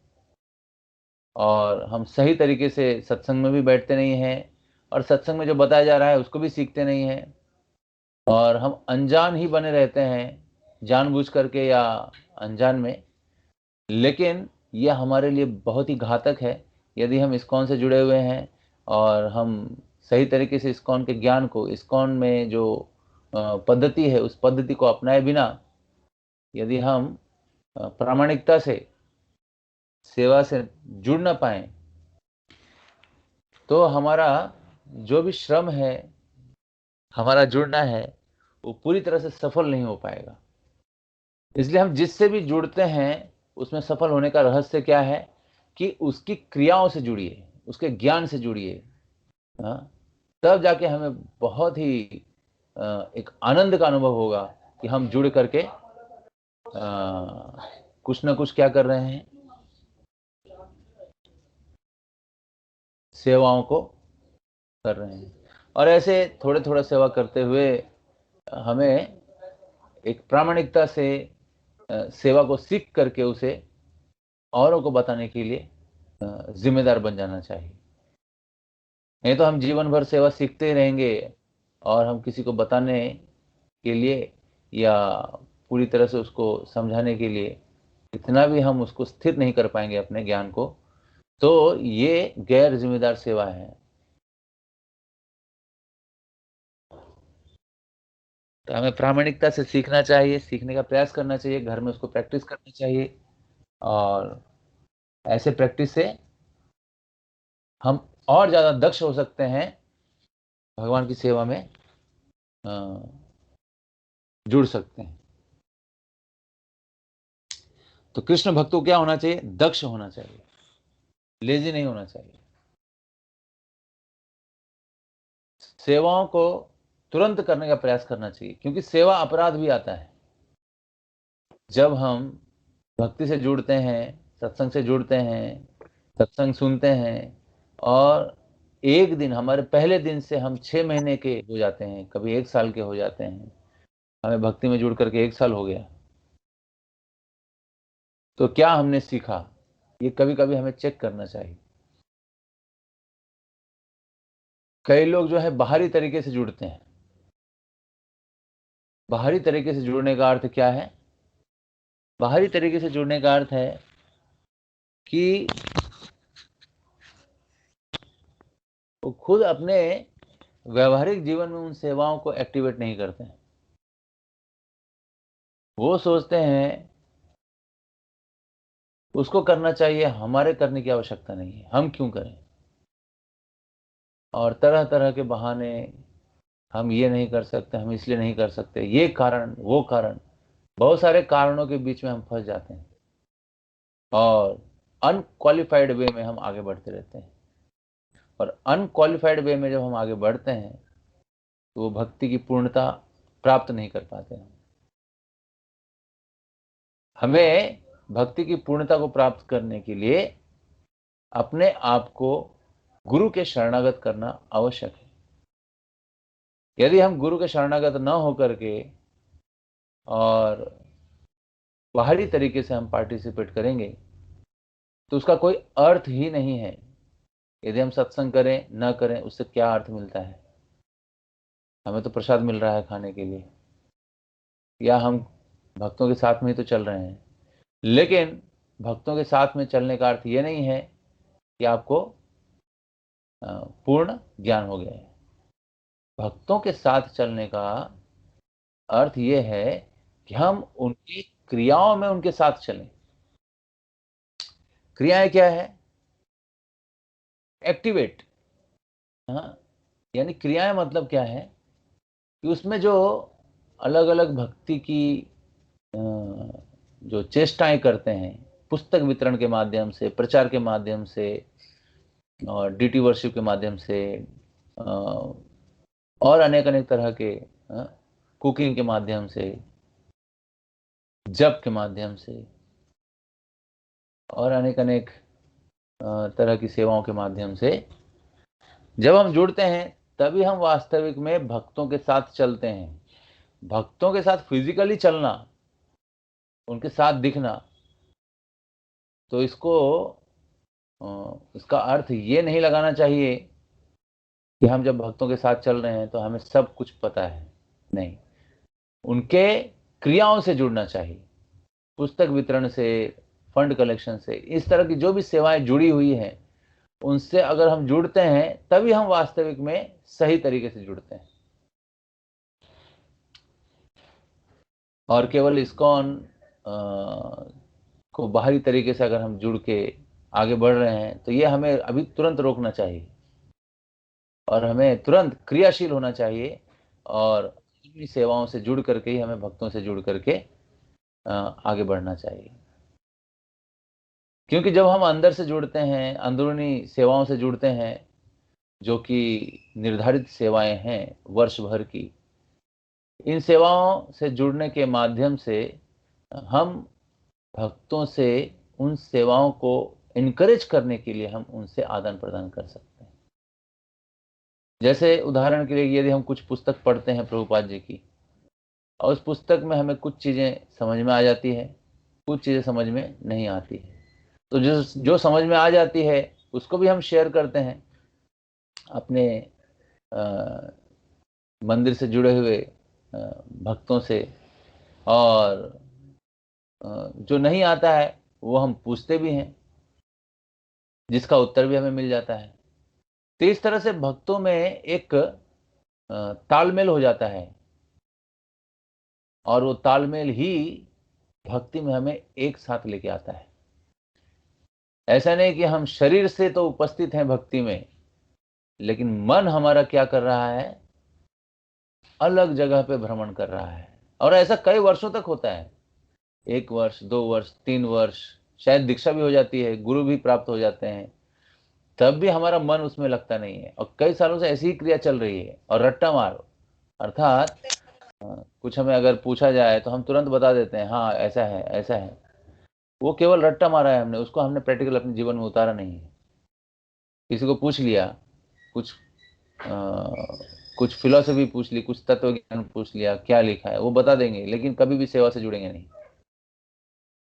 और हम सही तरीके से सत्संग में भी बैठते नहीं हैं और सत्संग में जो बताया जा रहा है उसको भी सीखते नहीं हैं और हम अनजान ही बने रहते हैं, जानबूझ करके या अनजान में। लेकिन यह हमारे लिए बहुत ही घातक है यदि हम इस्कॉन से जुड़े हुए हैं और हम सही तरीके से इस्कॉन के ज्ञान को, इस्कॉन में जो पद्धति है उस पद्धति को अपनाए बिना यदि हम प्रामाणिकता से सेवा से जुड़ ना पाए तो हमारा जो भी श्रम है, हमारा जुड़ना है, वो पूरी तरह से सफल नहीं हो पाएगा। इसलिए हम जिससे भी जुड़ते हैं उसमें सफल होने का रहस्य क्या है कि उसकी क्रियाओं से जुड़िए, उसके ज्ञान से जुड़िए। तब जाके हमें बहुत ही एक आनंद का अनुभव होगा कि हम जुड़ करके कुछ ना कुछ क्या कर रहे हैं, सेवाओं को कर रहे हैं। और ऐसे थोड़े थोड़ा सेवा करते हुए हमें एक प्रामाणिकता से सेवा को सीख करके उसे औरों को बताने के लिए जिम्मेदार बन जाना चाहिए। नहीं तो हम जीवन भर सेवा सीखते ही रहेंगे और हम किसी को बताने के लिए या पूरी तरह से उसको समझाने के लिए इतना भी हम उसको स्थिर नहीं कर पाएंगे अपने ज्ञान को, तो ये गैर जिम्मेदार सेवा है। तो हमें प्रामाणिकता से सीखना चाहिए, सीखने का प्रयास करना चाहिए, घर में उसको प्रैक्टिस करनी चाहिए और ऐसे प्रैक्टिस से हम और ज़्यादा दक्ष हो सकते हैं भगवान की सेवा में जुड़ सकते हैं। तो कृष्ण भक्त को क्या होना चाहिए? दक्ष होना चाहिए, लेजी नहीं होना चाहिए। सेवाओं को तुरंत करने का प्रयास करना चाहिए क्योंकि सेवा अपराध भी आता है। जब हम भक्ति से जुड़ते हैं, सत्संग से जुड़ते हैं, सत्संग सुनते हैं और एक दिन, हमारे पहले दिन से हम 6 महीने के हो जाते हैं, कभी 1 साल के हो जाते हैं, हमें भक्ति में जुड़ करके 1 साल हो गया, तो क्या हमने सीखा? ये कभी कभी हमें चेक करना चाहिए। कई लोग जो है बाहरी तरीके से जुड़ते हैं, बाहरी तरीके से जुड़ने का अर्थ क्या है? बाहरी तरीके से जुड़ने का अर्थ है कि वो खुद अपने व्यवहारिक जीवन में उन सेवाओं को एक्टिवेट नहीं करते हैं। वो सोचते हैं उसको करना चाहिए, हमारे करने की आवश्यकता नहीं है, हम क्यों करें। और तरह तरह के बहाने, हम ये नहीं कर सकते, हम इसलिए नहीं कर सकते, ये कारण वो कारण, बहुत सारे कारणों के बीच में हम फंस जाते हैं और अनक्वालिफाइड वे में हम आगे बढ़ते रहते हैं। और अनक्वालिफाइड वे में जब हम आगे बढ़ते हैं तो वो भक्ति की पूर्णता प्राप्त नहीं कर पाते हैं। हमें भक्ति की पूर्णता को प्राप्त करने के लिए अपने आप को गुरु के शरणागत करना आवश्यक है। यदि हम गुरु के शरणागत न होकर के और बाहरी तरीके से हम पार्टिसिपेट करेंगे तो उसका कोई अर्थ ही नहीं है। यदि हम सत्संग करें न करें, उससे क्या अर्थ मिलता है? हमें तो प्रसाद मिल रहा है खाने के लिए, या हम भक्तों के साथ में ही तो चल रहे हैं। लेकिन भक्तों के साथ में चलने का अर्थ ये नहीं है कि आपको पूर्ण ज्ञान हो गया है। भक्तों के साथ चलने का अर्थ ये है कि हम उनकी क्रियाओं में उनके साथ चलें। क्रियाएं क्या है? एक्टिवेट। हाँ, यानी क्रियाएं मतलब क्या है कि उसमें जो अलग अलग भक्ति की जो चेष्टाएं करते हैं, पुस्तक वितरण के माध्यम से, प्रचार के माध्यम से, और डीटी वर्शिप के माध्यम से, और अनेक अनेक तरह के कुकिंग के माध्यम से, जप के माध्यम से, और अनेक अनेक तरह की सेवाओं के माध्यम से जब हम जुड़ते हैं तभी हम वास्तविक में भक्तों के साथ चलते हैं। भक्तों के साथ फिजिकली चलना, उनके साथ दिखना, तो इसका अर्थ ये नहीं लगाना चाहिए कि हम जब भक्तों के साथ चल रहे हैं तो हमें सब कुछ पता है। नहीं, उनके क्रियाओं से जुड़ना चाहिए। पुस्तक वितरण से, फंड कलेक्शन से, इस तरह की जो भी सेवाएं जुड़ी हुई हैं, उनसे अगर हम जुड़ते हैं तभी हम वास्तविक में सही तरीके से जुड़ते हैं। और केवल इस्कॉन को बाहरी तरीके से अगर हम जुड़ के आगे बढ़ रहे हैं तो ये हमें अभी तुरंत रोकना चाहिए और हमें तुरंत क्रियाशील होना चाहिए। और अपनी सेवाओं से जुड़ करके ही हमें भक्तों से जुड़ करके आगे बढ़ना चाहिए। क्योंकि जब हम अंदर से जुड़ते हैं, अंदरूनी सेवाओं से जुड़ते हैं, जो कि निर्धारित सेवाएं हैं वर्ष भर की, इन सेवाओं से जुड़ने के माध्यम से हम भक्तों से उन सेवाओं को इनकरेज करने के लिए हम उनसे आदान प्रदान कर सकते हैं। जैसे उदाहरण के लिए, यदि हम कुछ पुस्तक पढ़ते हैं प्रभुपाद जी की, और उस पुस्तक में हमें कुछ चीज़ें समझ में आ जाती है, कुछ चीज़ें समझ में नहीं आती है, तो जो समझ में आ जाती है उसको भी हम शेयर करते हैं अपने मंदिर से जुड़े हुए भक्तों से। और जो नहीं आता है वो हम पूछते भी हैं, जिसका उत्तर भी हमें मिल जाता है। तो इस तरह से भक्तों में एक तालमेल हो जाता है, और वो तालमेल ही भक्ति में हमें एक साथ लेके आता है। ऐसा नहीं कि हम शरीर से तो उपस्थित हैं भक्ति में, लेकिन मन हमारा क्या कर रहा है? अलग जगह पे भ्रमण कर रहा है। और ऐसा कई वर्षों तक होता है, 1 वर्ष, 2 वर्ष, 3 वर्ष, शायद दीक्षा भी हो जाती है, गुरु भी प्राप्त हो जाते हैं, तब भी हमारा मन उसमें लगता नहीं है। और कई सालों से ऐसी ही क्रिया चल रही है। और रट्टा मार, अर्थात कुछ हमें अगर पूछा जाए तो हम तुरंत बता देते हैं, हाँ ऐसा है ऐसा है। वो केवल रट्टा मारा है हमने, उसको हमने प्रैक्टिकल अपने जीवन में उतारा नहीं है। किसी को पूछ लिया, कुछ कुछ फिलॉसफी पूछ ली, कुछ तत्व ज्ञान पूछ लिया, क्या लिखा है वो बता देंगे, लेकिन कभी भी सेवा से जुड़ेंगे नहीं।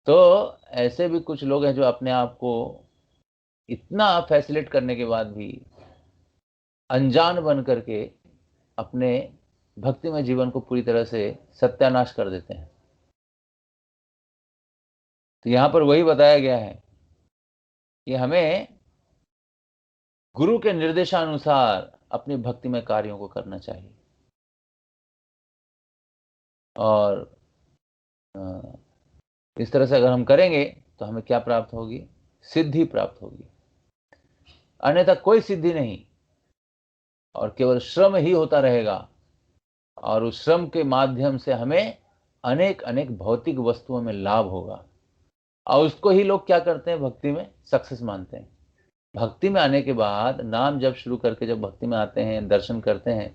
तो ऐसे भी कुछ लोग हैं जो अपने आप को इतना फैसिलिटेट करने के बाद भी अनजान बन करके अपने भक्ति में जीवन को पूरी तरह से सत्यानाश कर देते हैं। तो यहाँ पर वही बताया गया है कि हमें गुरु के निर्देशानुसार अपनी भक्ति में कार्यों को करना चाहिए, और इस तरह से अगर हम करेंगे तो हमें क्या प्राप्त होगी? सिद्धि प्राप्त होगी, अन्यथा कोई सिद्धि नहीं, और केवल श्रम ही होता रहेगा, और उस श्रम के माध्यम से हमें अनेक अनेक भौतिक वस्तुओं में लाभ होगा, और उसको ही लोग क्या करते हैं? भक्ति में सक्सेस मानते हैं। भक्ति में आने के बाद नाम जब शुरू करके जब भक्ति में आते हैं, दर्शन करते हैं,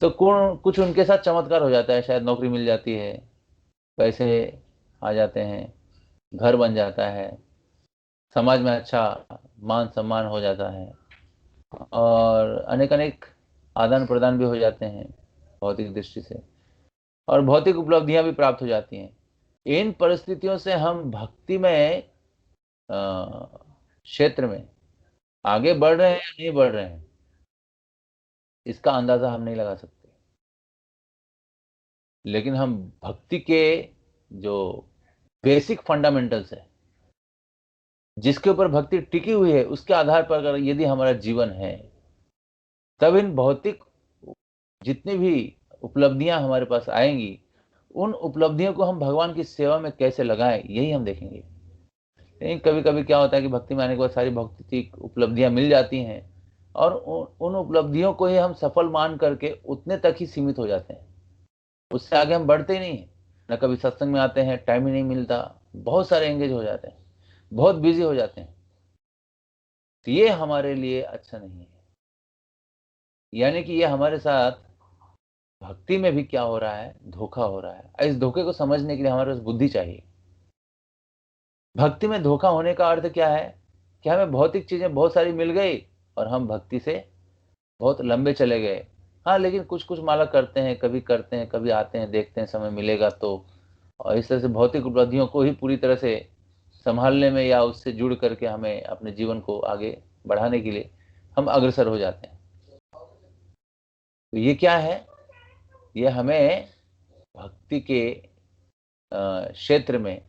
तो कुछ उनके साथ चमत्कार हो जाता है। शायद नौकरी मिल जाती है, पैसे आ जाते हैं, घर बन जाता है, समाज में अच्छा मान सम्मान हो जाता है, और अनेक अनेक आदान प्रदान भी हो जाते हैं भौतिक दृष्टि से, और भौतिक उपलब्धियां भी प्राप्त हो जाती हैं। इन परिस्थितियों से हम भक्ति में क्षेत्र में आगे बढ़ रहे हैं या नहीं बढ़ रहे हैं, इसका अंदाजा हम नहीं लगा सकते। लेकिन हम भक्ति के जो बेसिक फंडामेंटल्स है, जिसके ऊपर भक्ति टिकी हुई है, उसके आधार पर अगर यदि हमारा जीवन है, तब इन भौतिक जितनी भी उपलब्धियां हमारे पास आएंगी, उन उपलब्धियों को हम भगवान की सेवा में कैसे लगाएं, यही हम देखेंगे। लेकिन कभी कभी क्या होता है कि भक्ति में आने के बाद सारी भौतिक उपलब्धियां मिल जाती हैं, और उन उपलब्धियों को ही हम सफल मान करके उतने तक ही सीमित हो जाते हैं, उससे आगे हम बढ़ते ही नहीं हैं। न कभी सत्संग में आते हैं, टाइम ही नहीं मिलता, बहुत सारे एंगेज हो जाते हैं, बहुत बिजी हो जाते हैं। तो ये हमारे लिए अच्छा नहीं है। यानी कि ये हमारे साथ भक्ति में भी क्या हो रहा है? धोखा हो रहा है। इस धोखे को समझने के लिए हमारे पास बुद्धि चाहिए। भक्ति में धोखा होने का अर्थ क्या है? कि हमें भौतिक चीजें बहुत सारी मिल गई और हम भक्ति से बहुत लंबे चले गए। हाँ, लेकिन कुछ कुछ माला करते हैं, कभी आते हैं, देखते हैं समय मिलेगा तो, और इस तरह से भौतिक उपलब्धियों को ही पूरी तरह से संभालने में या उससे जुड़ करके हमें अपने जीवन को आगे बढ़ाने के लिए हम अग्रसर हो जाते हैं। तो ये क्या है? ये हमें भक्ति के क्षेत्र में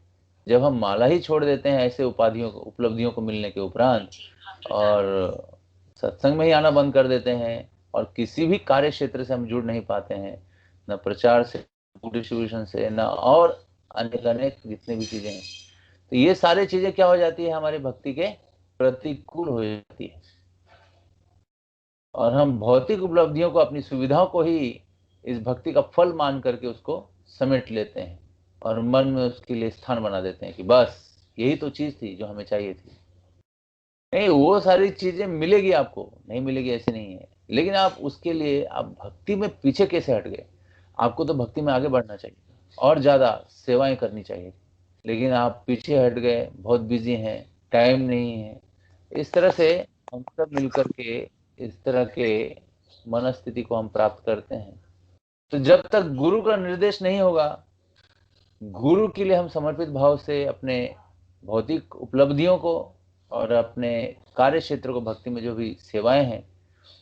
जब हम माला ही छोड़ देते हैं ऐसे उपलब्धियों को मिलने के उपरांत, और सत्संग में ही आना बंद कर देते हैं, और किसी भी कार्य क्षेत्र से हम जुड़ नहीं पाते हैं, न प्रचार से, डिस्ट्रीब्यूशन से, न और अनेक अनेक जितने भी चीजें हैं, तो ये सारी चीजें क्या हो जाती है? हमारी भक्ति के प्रतिकूल हो जाती है, और हम भौतिक उपलब्धियों को, अपनी सुविधाओं को ही इस भक्ति का फल मान करके उसको समेट लेते हैं, और मन में उसके लिए स्थान बना देते हैं कि बस यही तो चीज थी जो हमें चाहिए थी। नहीं, वो सारी चीजें मिलेगी आपको, नहीं मिलेगी ऐसे नहीं है, लेकिन आप उसके लिए आप भक्ति में पीछे कैसे हट गए? आपको तो भक्ति में आगे बढ़ना चाहिए और ज्यादा सेवाएं करनी चाहिए, लेकिन आप पीछे हट गए, बहुत बिजी हैं, टाइम नहीं है। इस तरह से हम सब मिलकर के इस तरह के मनस्थिति को हम प्राप्त करते हैं। तो जब तक गुरु का निर्देश नहीं होगा, गुरु के लिए हम समर्पित भाव से अपने भौतिक उपलब्धियों को और अपने कार्य क्षेत्र को, भक्ति में जो भी सेवाएं हैं,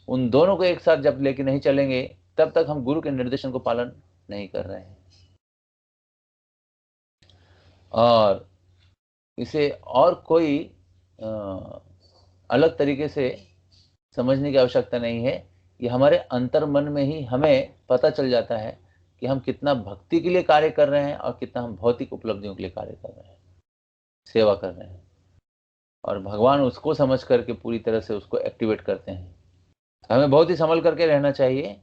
उन दोनों को एक साथ जब लेके नहीं चलेंगे, तब तक हम गुरु के निर्देशन को पालन नहीं कर रहे हैं। और इसे और कोई अलग तरीके से समझने की आवश्यकता नहीं है। ये हमारे अंतर मन में ही हमें पता चल जाता है कि हम कितना भक्ति के लिए कार्य कर रहे हैं और कितना हम भौतिक उपलब्धियों के लिए कार्य कर रहे हैं, सेवा कर रहे हैं। और भगवान उसको समझ करके पूरी तरह से उसको एक्टिवेट करते हैं। हमें बहुत ही संभल करके रहना चाहिए,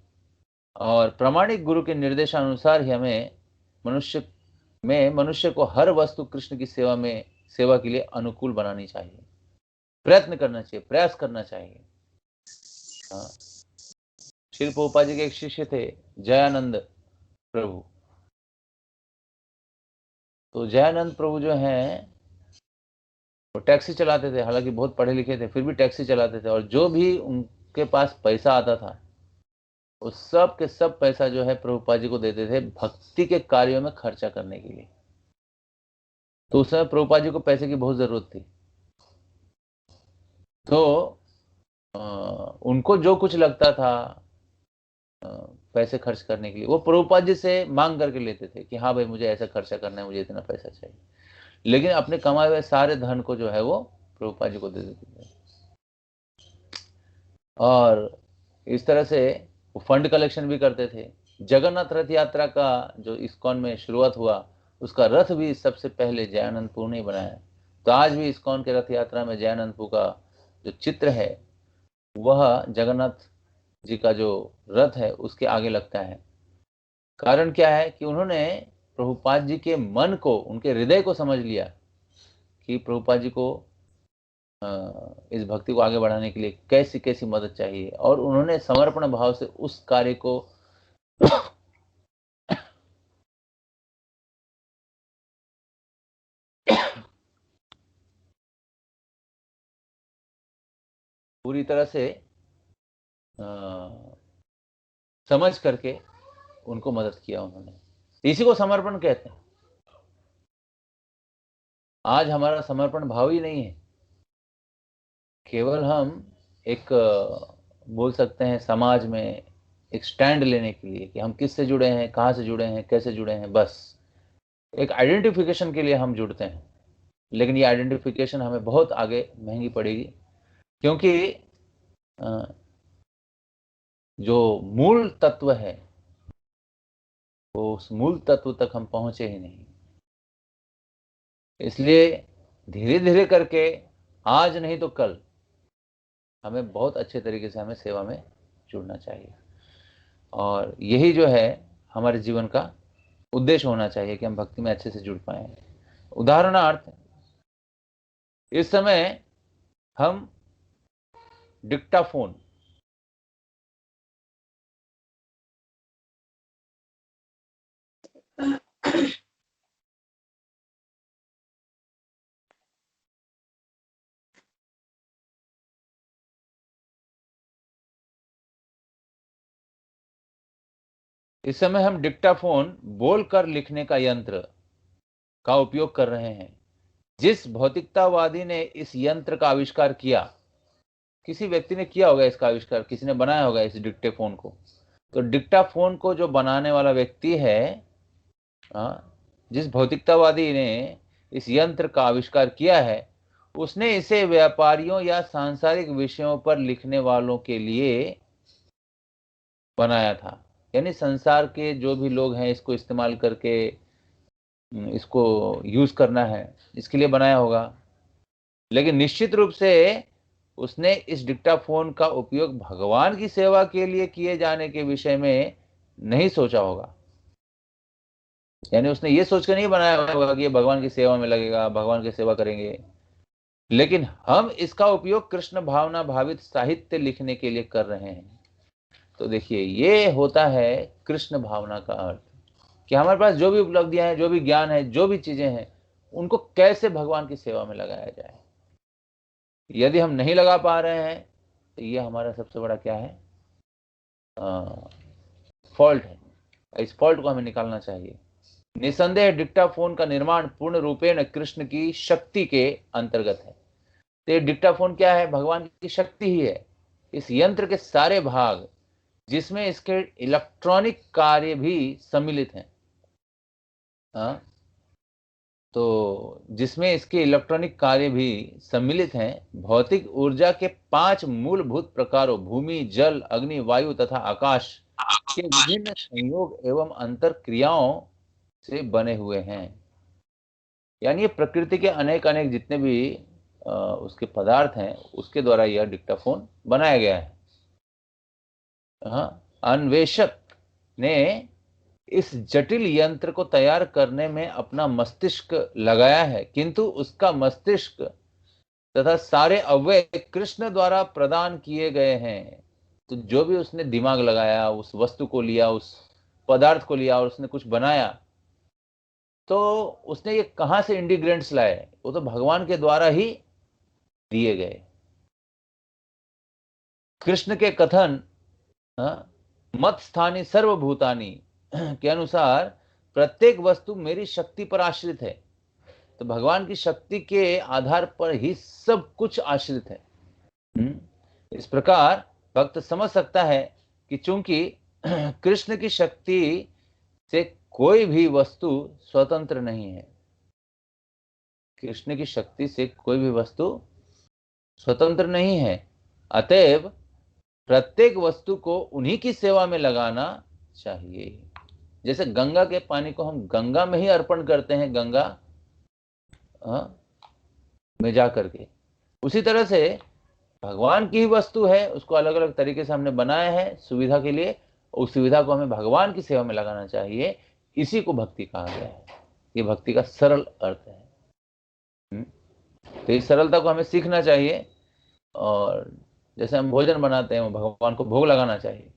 और प्रामाणिक गुरु के निर्देशानुसार ही हमें मनुष्य को हर वस्तु कृष्ण की सेवा के लिए अनुकूल बनानी चाहिए, प्रयत्न करना चाहिए, प्रयास करना चाहिए। हाँ, श्री प्रभुपाद जी के एक शिष्य थे, जयानंद प्रभु। तो जयानंद प्रभु जो हैं, वो टैक्सी चलाते थे, हालांकि बहुत पढ़े लिखे थे, फिर भी टैक्सी चलाते थे, और जो भी उनके पास पैसा आता था, वो सब के सब पैसा जो है प्रभुपाद जी को देते थे भक्ति के कार्यों में खर्चा करने के लिए। तो उस समय प्रभुपाद जी को पैसे की बहुत जरूरत थी। तो उनको जो कुछ लगता था, पैसे खर्च करने के लिए वो प्रभुपाद जी से मांग करके लेते थे कि हाँ भाई मुझे ऐसा खर्चा करना है, मुझे इतना पैसा चाहिए, लेकिन अपने कमाए हुए सारे धन को जो है वो प्रभुपाद जी को दे देते थे। और इस तरह से वो फंड कलेक्शन भी करते थे। जगन्नाथ रथ यात्रा का जो इस्कॉन में शुरुआत हुआ, उसका रथ भी सबसे पहले जयानंदपुर ने ही बनाया। तो आज भी इस्कॉन के रथ यात्रा में जयानंदपुर का जो चित्र है वह जगन्नाथ जी का जो रथ है उसके आगे लगता है। कारण क्या है कि उन्होंने प्रभुपाद जी के मन को, उनके हृदय को समझ लिया कि प्रभुपाद जी को इस भक्ति को आगे बढ़ाने के लिए कैसी कैसी मदद चाहिए, और उन्होंने समर्पण भाव से उस कार्य को पूरी तरह से समझ करके उनको मदद किया उन्होंने। इसी को समर्पण कहते हैं। आज हमारा समर्पण भाव ही नहीं है, केवल हम एक बोल सकते हैं समाज में एक स्टैंड लेने के लिए कि हम किससे जुड़े हैं, कहाँ से जुड़े हैं, कैसे जुड़े हैं, बस एक आइडेंटिफिकेशन के लिए हम जुड़ते हैं। लेकिन ये आइडेंटिफिकेशन हमें बहुत आगे महंगी पड़ेगी, क्योंकि जो मूल तत्व है वो उस मूल तत्व तक हम पहुंचे ही नहीं। इसलिए धीरे धीरे करके, आज नहीं तो कल, हमें बहुत अच्छे तरीके से हमें सेवा में जुड़ना चाहिए। और यही जो है हमारे जीवन का उद्देश्य होना चाहिए कि हम भक्ति में अच्छे से जुड़ पाए। उदाहरणार्थ, इस समय हम डिक्टाफोन, इस समय हम डिक्टाफोन बोलकर लिखने का यंत्र का उपयोग कर रहे हैं। जिस भौतिकतावादी ने इस यंत्र का आविष्कार किया, किसी व्यक्ति ने किया होगा इसका आविष्कार, किसी ने बनाया होगा इस डिक्टाफोन को। तो डिक्टाफोन को जो बनाने वाला व्यक्ति है, जिस भौतिकतावादी ने इस यंत्र का आविष्कार किया है, उसने इसे व्यापारियों या सांसारिक विषयों पर लिखने वालों के लिए बनाया था। यानी संसार के जो भी लोग हैं इसको इस्तेमाल करके इसको यूज करना है, इसके लिए बनाया होगा। लेकिन निश्चित रूप से उसने इस डिक्टाफोन का उपयोग भगवान की सेवा के लिए किए जाने के विषय में नहीं सोचा होगा। यानी उसने ये सोच कर नहीं बनाया होगा कि ये भगवान की सेवा में लगेगा, भगवान की सेवा करेंगे। लेकिन हम इसका उपयोग कृष्ण भावना भावित साहित्य लिखने के लिए कर रहे हैं। तो देखिए, ये होता है कृष्ण भावना का अर्थ, कि हमारे पास जो भी उपलब्धियां हैं, जो भी ज्ञान है, जो भी चीजें हैं, उनको कैसे भगवान की सेवा में लगाया जाए। यदि हम नहीं लगा पा रहे हैं तो ये हमारा सबसे बड़ा क्या है, फॉल्ट है। इस फॉल्ट को हमें निकालना चाहिए। निसंदेह डिक्टाफोन का निर्माण पूर्ण रूपेण कृष्ण की शक्ति के अंतर्गत है। तो डिक्टाफोन क्या है, भगवान की शक्ति ही है। इस यंत्र के सारे भाग, जिसमें इसके इलेक्ट्रॉनिक कार्य भी सम्मिलित हैं, तो जिसमें इसके इलेक्ट्रॉनिक कार्य भी सम्मिलित हैं, भौतिक ऊर्जा के 5 मूलभूत प्रकारों भूमि, जल, अग्नि, वायु तथा आकाश के विभिन्न संयोग एवं अंतर क्रियाओं से बने हुए हैं। यानी ये प्रकृति के अनेक अनेक जितने भी उसके पदार्थ हैं, उसके द्वारा यह डिक्टाफोन बनाया गया है। अन्वेषक ने इस जटिल यंत्र को तैयार करने में अपना मस्तिष्क लगाया है, किंतु उसका मस्तिष्क तथा सारे अवयव कृष्ण द्वारा प्रदान किए गए हैं। तो जो भी उसने दिमाग लगाया, उस वस्तु को लिया, उस पदार्थ को लिया और उसने कुछ बनाया, तो उसने ये कहां से इंग्रेडिएंट्स लाए, वो तो भगवान के द्वारा ही दिए गए। कृष्ण के कथन मत स्थानी सर्वभूतानी के अनुसार प्रत्येक वस्तु मेरी शक्ति पर आश्रित है। तो भगवान की शक्ति के आधार पर ही सब कुछ आश्रित है। इस प्रकार भक्त समझ सकता है कि चूंकि कृष्ण की शक्ति से कोई भी वस्तु स्वतंत्र नहीं है। कृष्ण की शक्ति से कोई भी वस्तु स्वतंत्र नहीं है। अतएव प्रत्येक वस्तु को उन्हीं की सेवा में लगाना चाहिए। जैसे गंगा के पानी को हम गंगा में ही अर्पण करते हैं, गंगा में जा करके, उसी तरह से भगवान की ही वस्तु है, उसको अलग अलग तरीके से हमने बनाया है सुविधा के लिए, उस सुविधा को हमें भगवान की सेवा में लगाना चाहिए। इसी को भक्ति कहा गया है। ये भक्ति का सरल अर्थ है। तो इस सरलता को हमें सीखना चाहिए। और जैसे हम भोजन बनाते हैं, वो भगवान को भोग लगाना चाहिए।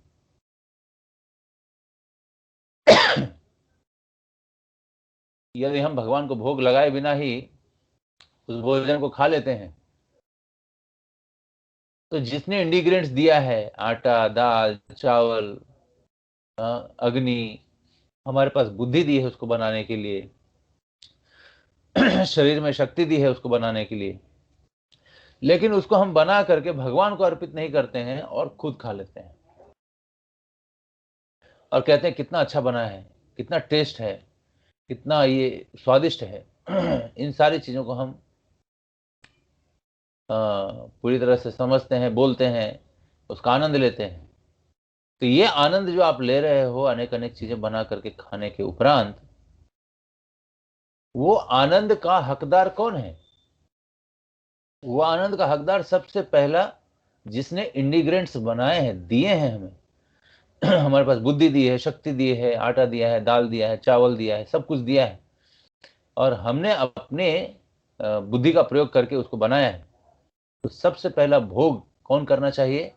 यदि हम भगवान को भोग लगाए बिना ही उस भोजन को खा लेते हैं, तो जिसने इंग्रेडिएंट्स दिया है, आटा, दाल, चावल, अग्नि, हमारे पास बुद्धि दी है उसको बनाने के लिए, शरीर में शक्ति दी है उसको बनाने के लिए, लेकिन उसको हम बना करके भगवान को अर्पित नहीं करते हैं और खुद खा लेते हैं और कहते हैं कितना अच्छा बना है, कितना टेस्ट है, कितना ये स्वादिष्ट है। इन सारी चीजों को हम पूरी तरह से समझते हैं, बोलते हैं, उसका आनंद लेते हैं। तो ये आनंद जो आप ले रहे हो अनेक अनेक चीजें बना करके खाने के उपरांत, वो आनंद का हकदार कौन है? वो आनंद का हकदार सबसे पहला जिसने इंग्रेडिएंट्स बनाए हैं, दिए हैं हमें। हमारे पास बुद्धि दी है, शक्ति दी है, आटा दिया है, दाल दिया है, चावल दिया है, सब कुछ दिया है, और हमने अपने बुद्धि का प्रयोग करके उसको बनाया है। तो सबसे पहला भोग कौन करना चाहिए?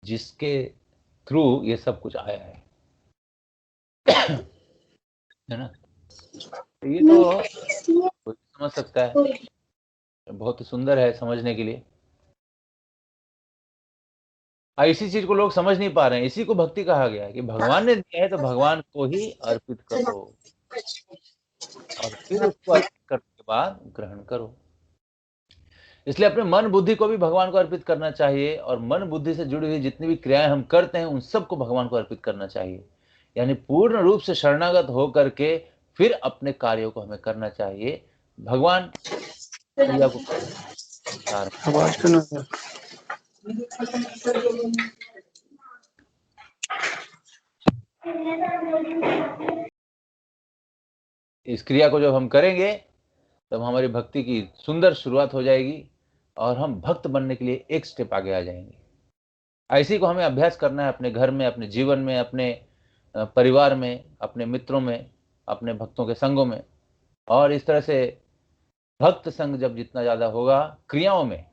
जिसके थ्रू ये सब कुछ आया है। है ना? तो ये तो कोई समझ सकता है, बहुत ही सुंदर है समझने के लिए। इसी चीज को लोग समझ नहीं पा रहे हैं। इसी को भक्ति कहा गया है कि भगवान ने दिया है तो भगवान को ही अर्पित करो, और फिर उसको अर्पित करने के बाद ग्रहण करो। इसलिए अपने मन बुद्धि को भी भगवान को अर्पित करना चाहिए, और मन बुद्धि से जुड़ी हुई जितनी भी क्रियाएं हम करते हैं उन सबको भगवान को अर्पित करना चाहिए। यानी पूर्ण रूप से शरणागत होकर के फिर अपने कार्यों को हमें करना चाहिए। भगवान क्रिया को आवाज क्यों ना इस क्रिया को जब हम करेंगे तब हमारी भक्ति की सुंदर शुरुआत हो जाएगी और हम भक्त बनने के लिए एक स्टेप आगे आ जाएंगे। ऐसी को हमें अभ्यास करना है अपने घर में, अपने जीवन में, अपने परिवार में, अपने मित्रों में, अपने भक्तों के संगों में। और इस तरह से भक्त संग जब जितना ज्यादा होगा क्रियाओं में,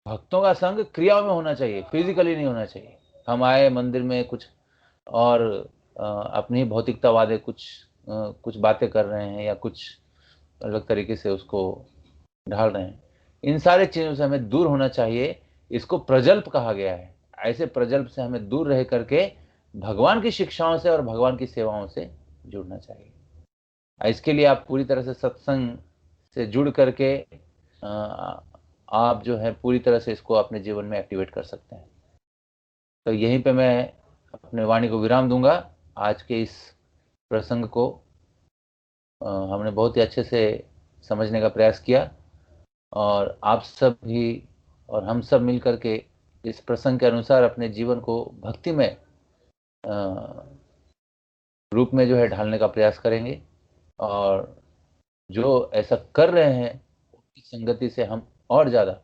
भक्तों का संग क्रियाओं में होना चाहिए, फिजिकली नहीं होना चाहिए। हम आए मंदिर में कुछ और अपनी भौतिकतावादी कुछ बातें कर रहे हैं या कुछ अलग तरीके से उसको ढाल रहे हैं, इन सारे चीजों से हमें दूर होना चाहिए। इसको प्रजल्प कहा गया है। ऐसे प्रजल्प से हमें दूर रह करके भगवान की शिक्षाओं से और भगवान की सेवाओं से जुड़ना चाहिए। इसके लिए आप पूरी तरह से सत्संग से जुड़ करके आप जो है पूरी तरह से इसको अपने जीवन में एक्टिवेट कर सकते हैं। तो यहीं पे मैं अपने वाणी को विराम दूंगा। आज के इस प्रसंग को हमने बहुत ही अच्छे से समझने का प्रयास किया, और आप सब भी और हम सब मिल करके इस प्रसंग के अनुसार अपने जीवन को भक्तिमय रूप में जो है ढालने का प्रयास करेंगे। और जो ऐसा कर रहे हैं उसकी संगति से हम और ज़्यादा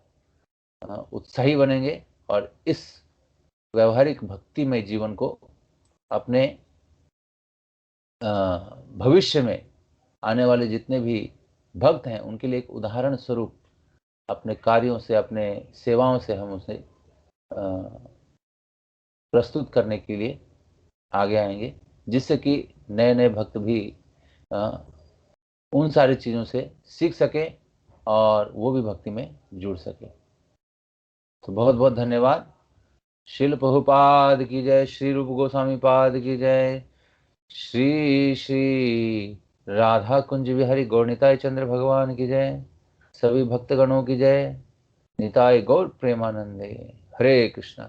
उत्साही बनेंगे, और इस व्यवहारिक भक्तिमय जीवन को अपने भविष्य में आने वाले जितने भी भक्त हैं उनके लिए एक उदाहरण स्वरूप अपने कार्यों से, अपने सेवाओं से हम उसे प्रस्तुत करने के लिए आगे आएंगे, जिससे कि नए नए भक्त भी उन सारी चीज़ों से सीख सके और वो भी भक्ति में जुड़ सके। तो बहुत बहुत धन्यवाद। शिल प्रभुपाद की जय, श्री रूप गोस्वामी पाद की जय, श्री श्री राधा कुंज विहरि गौर निताय चंद्र भगवान की जय, सभी भक्तगणों की जय। निताय गौर प्रेमानंदे। हरे कृष्णा।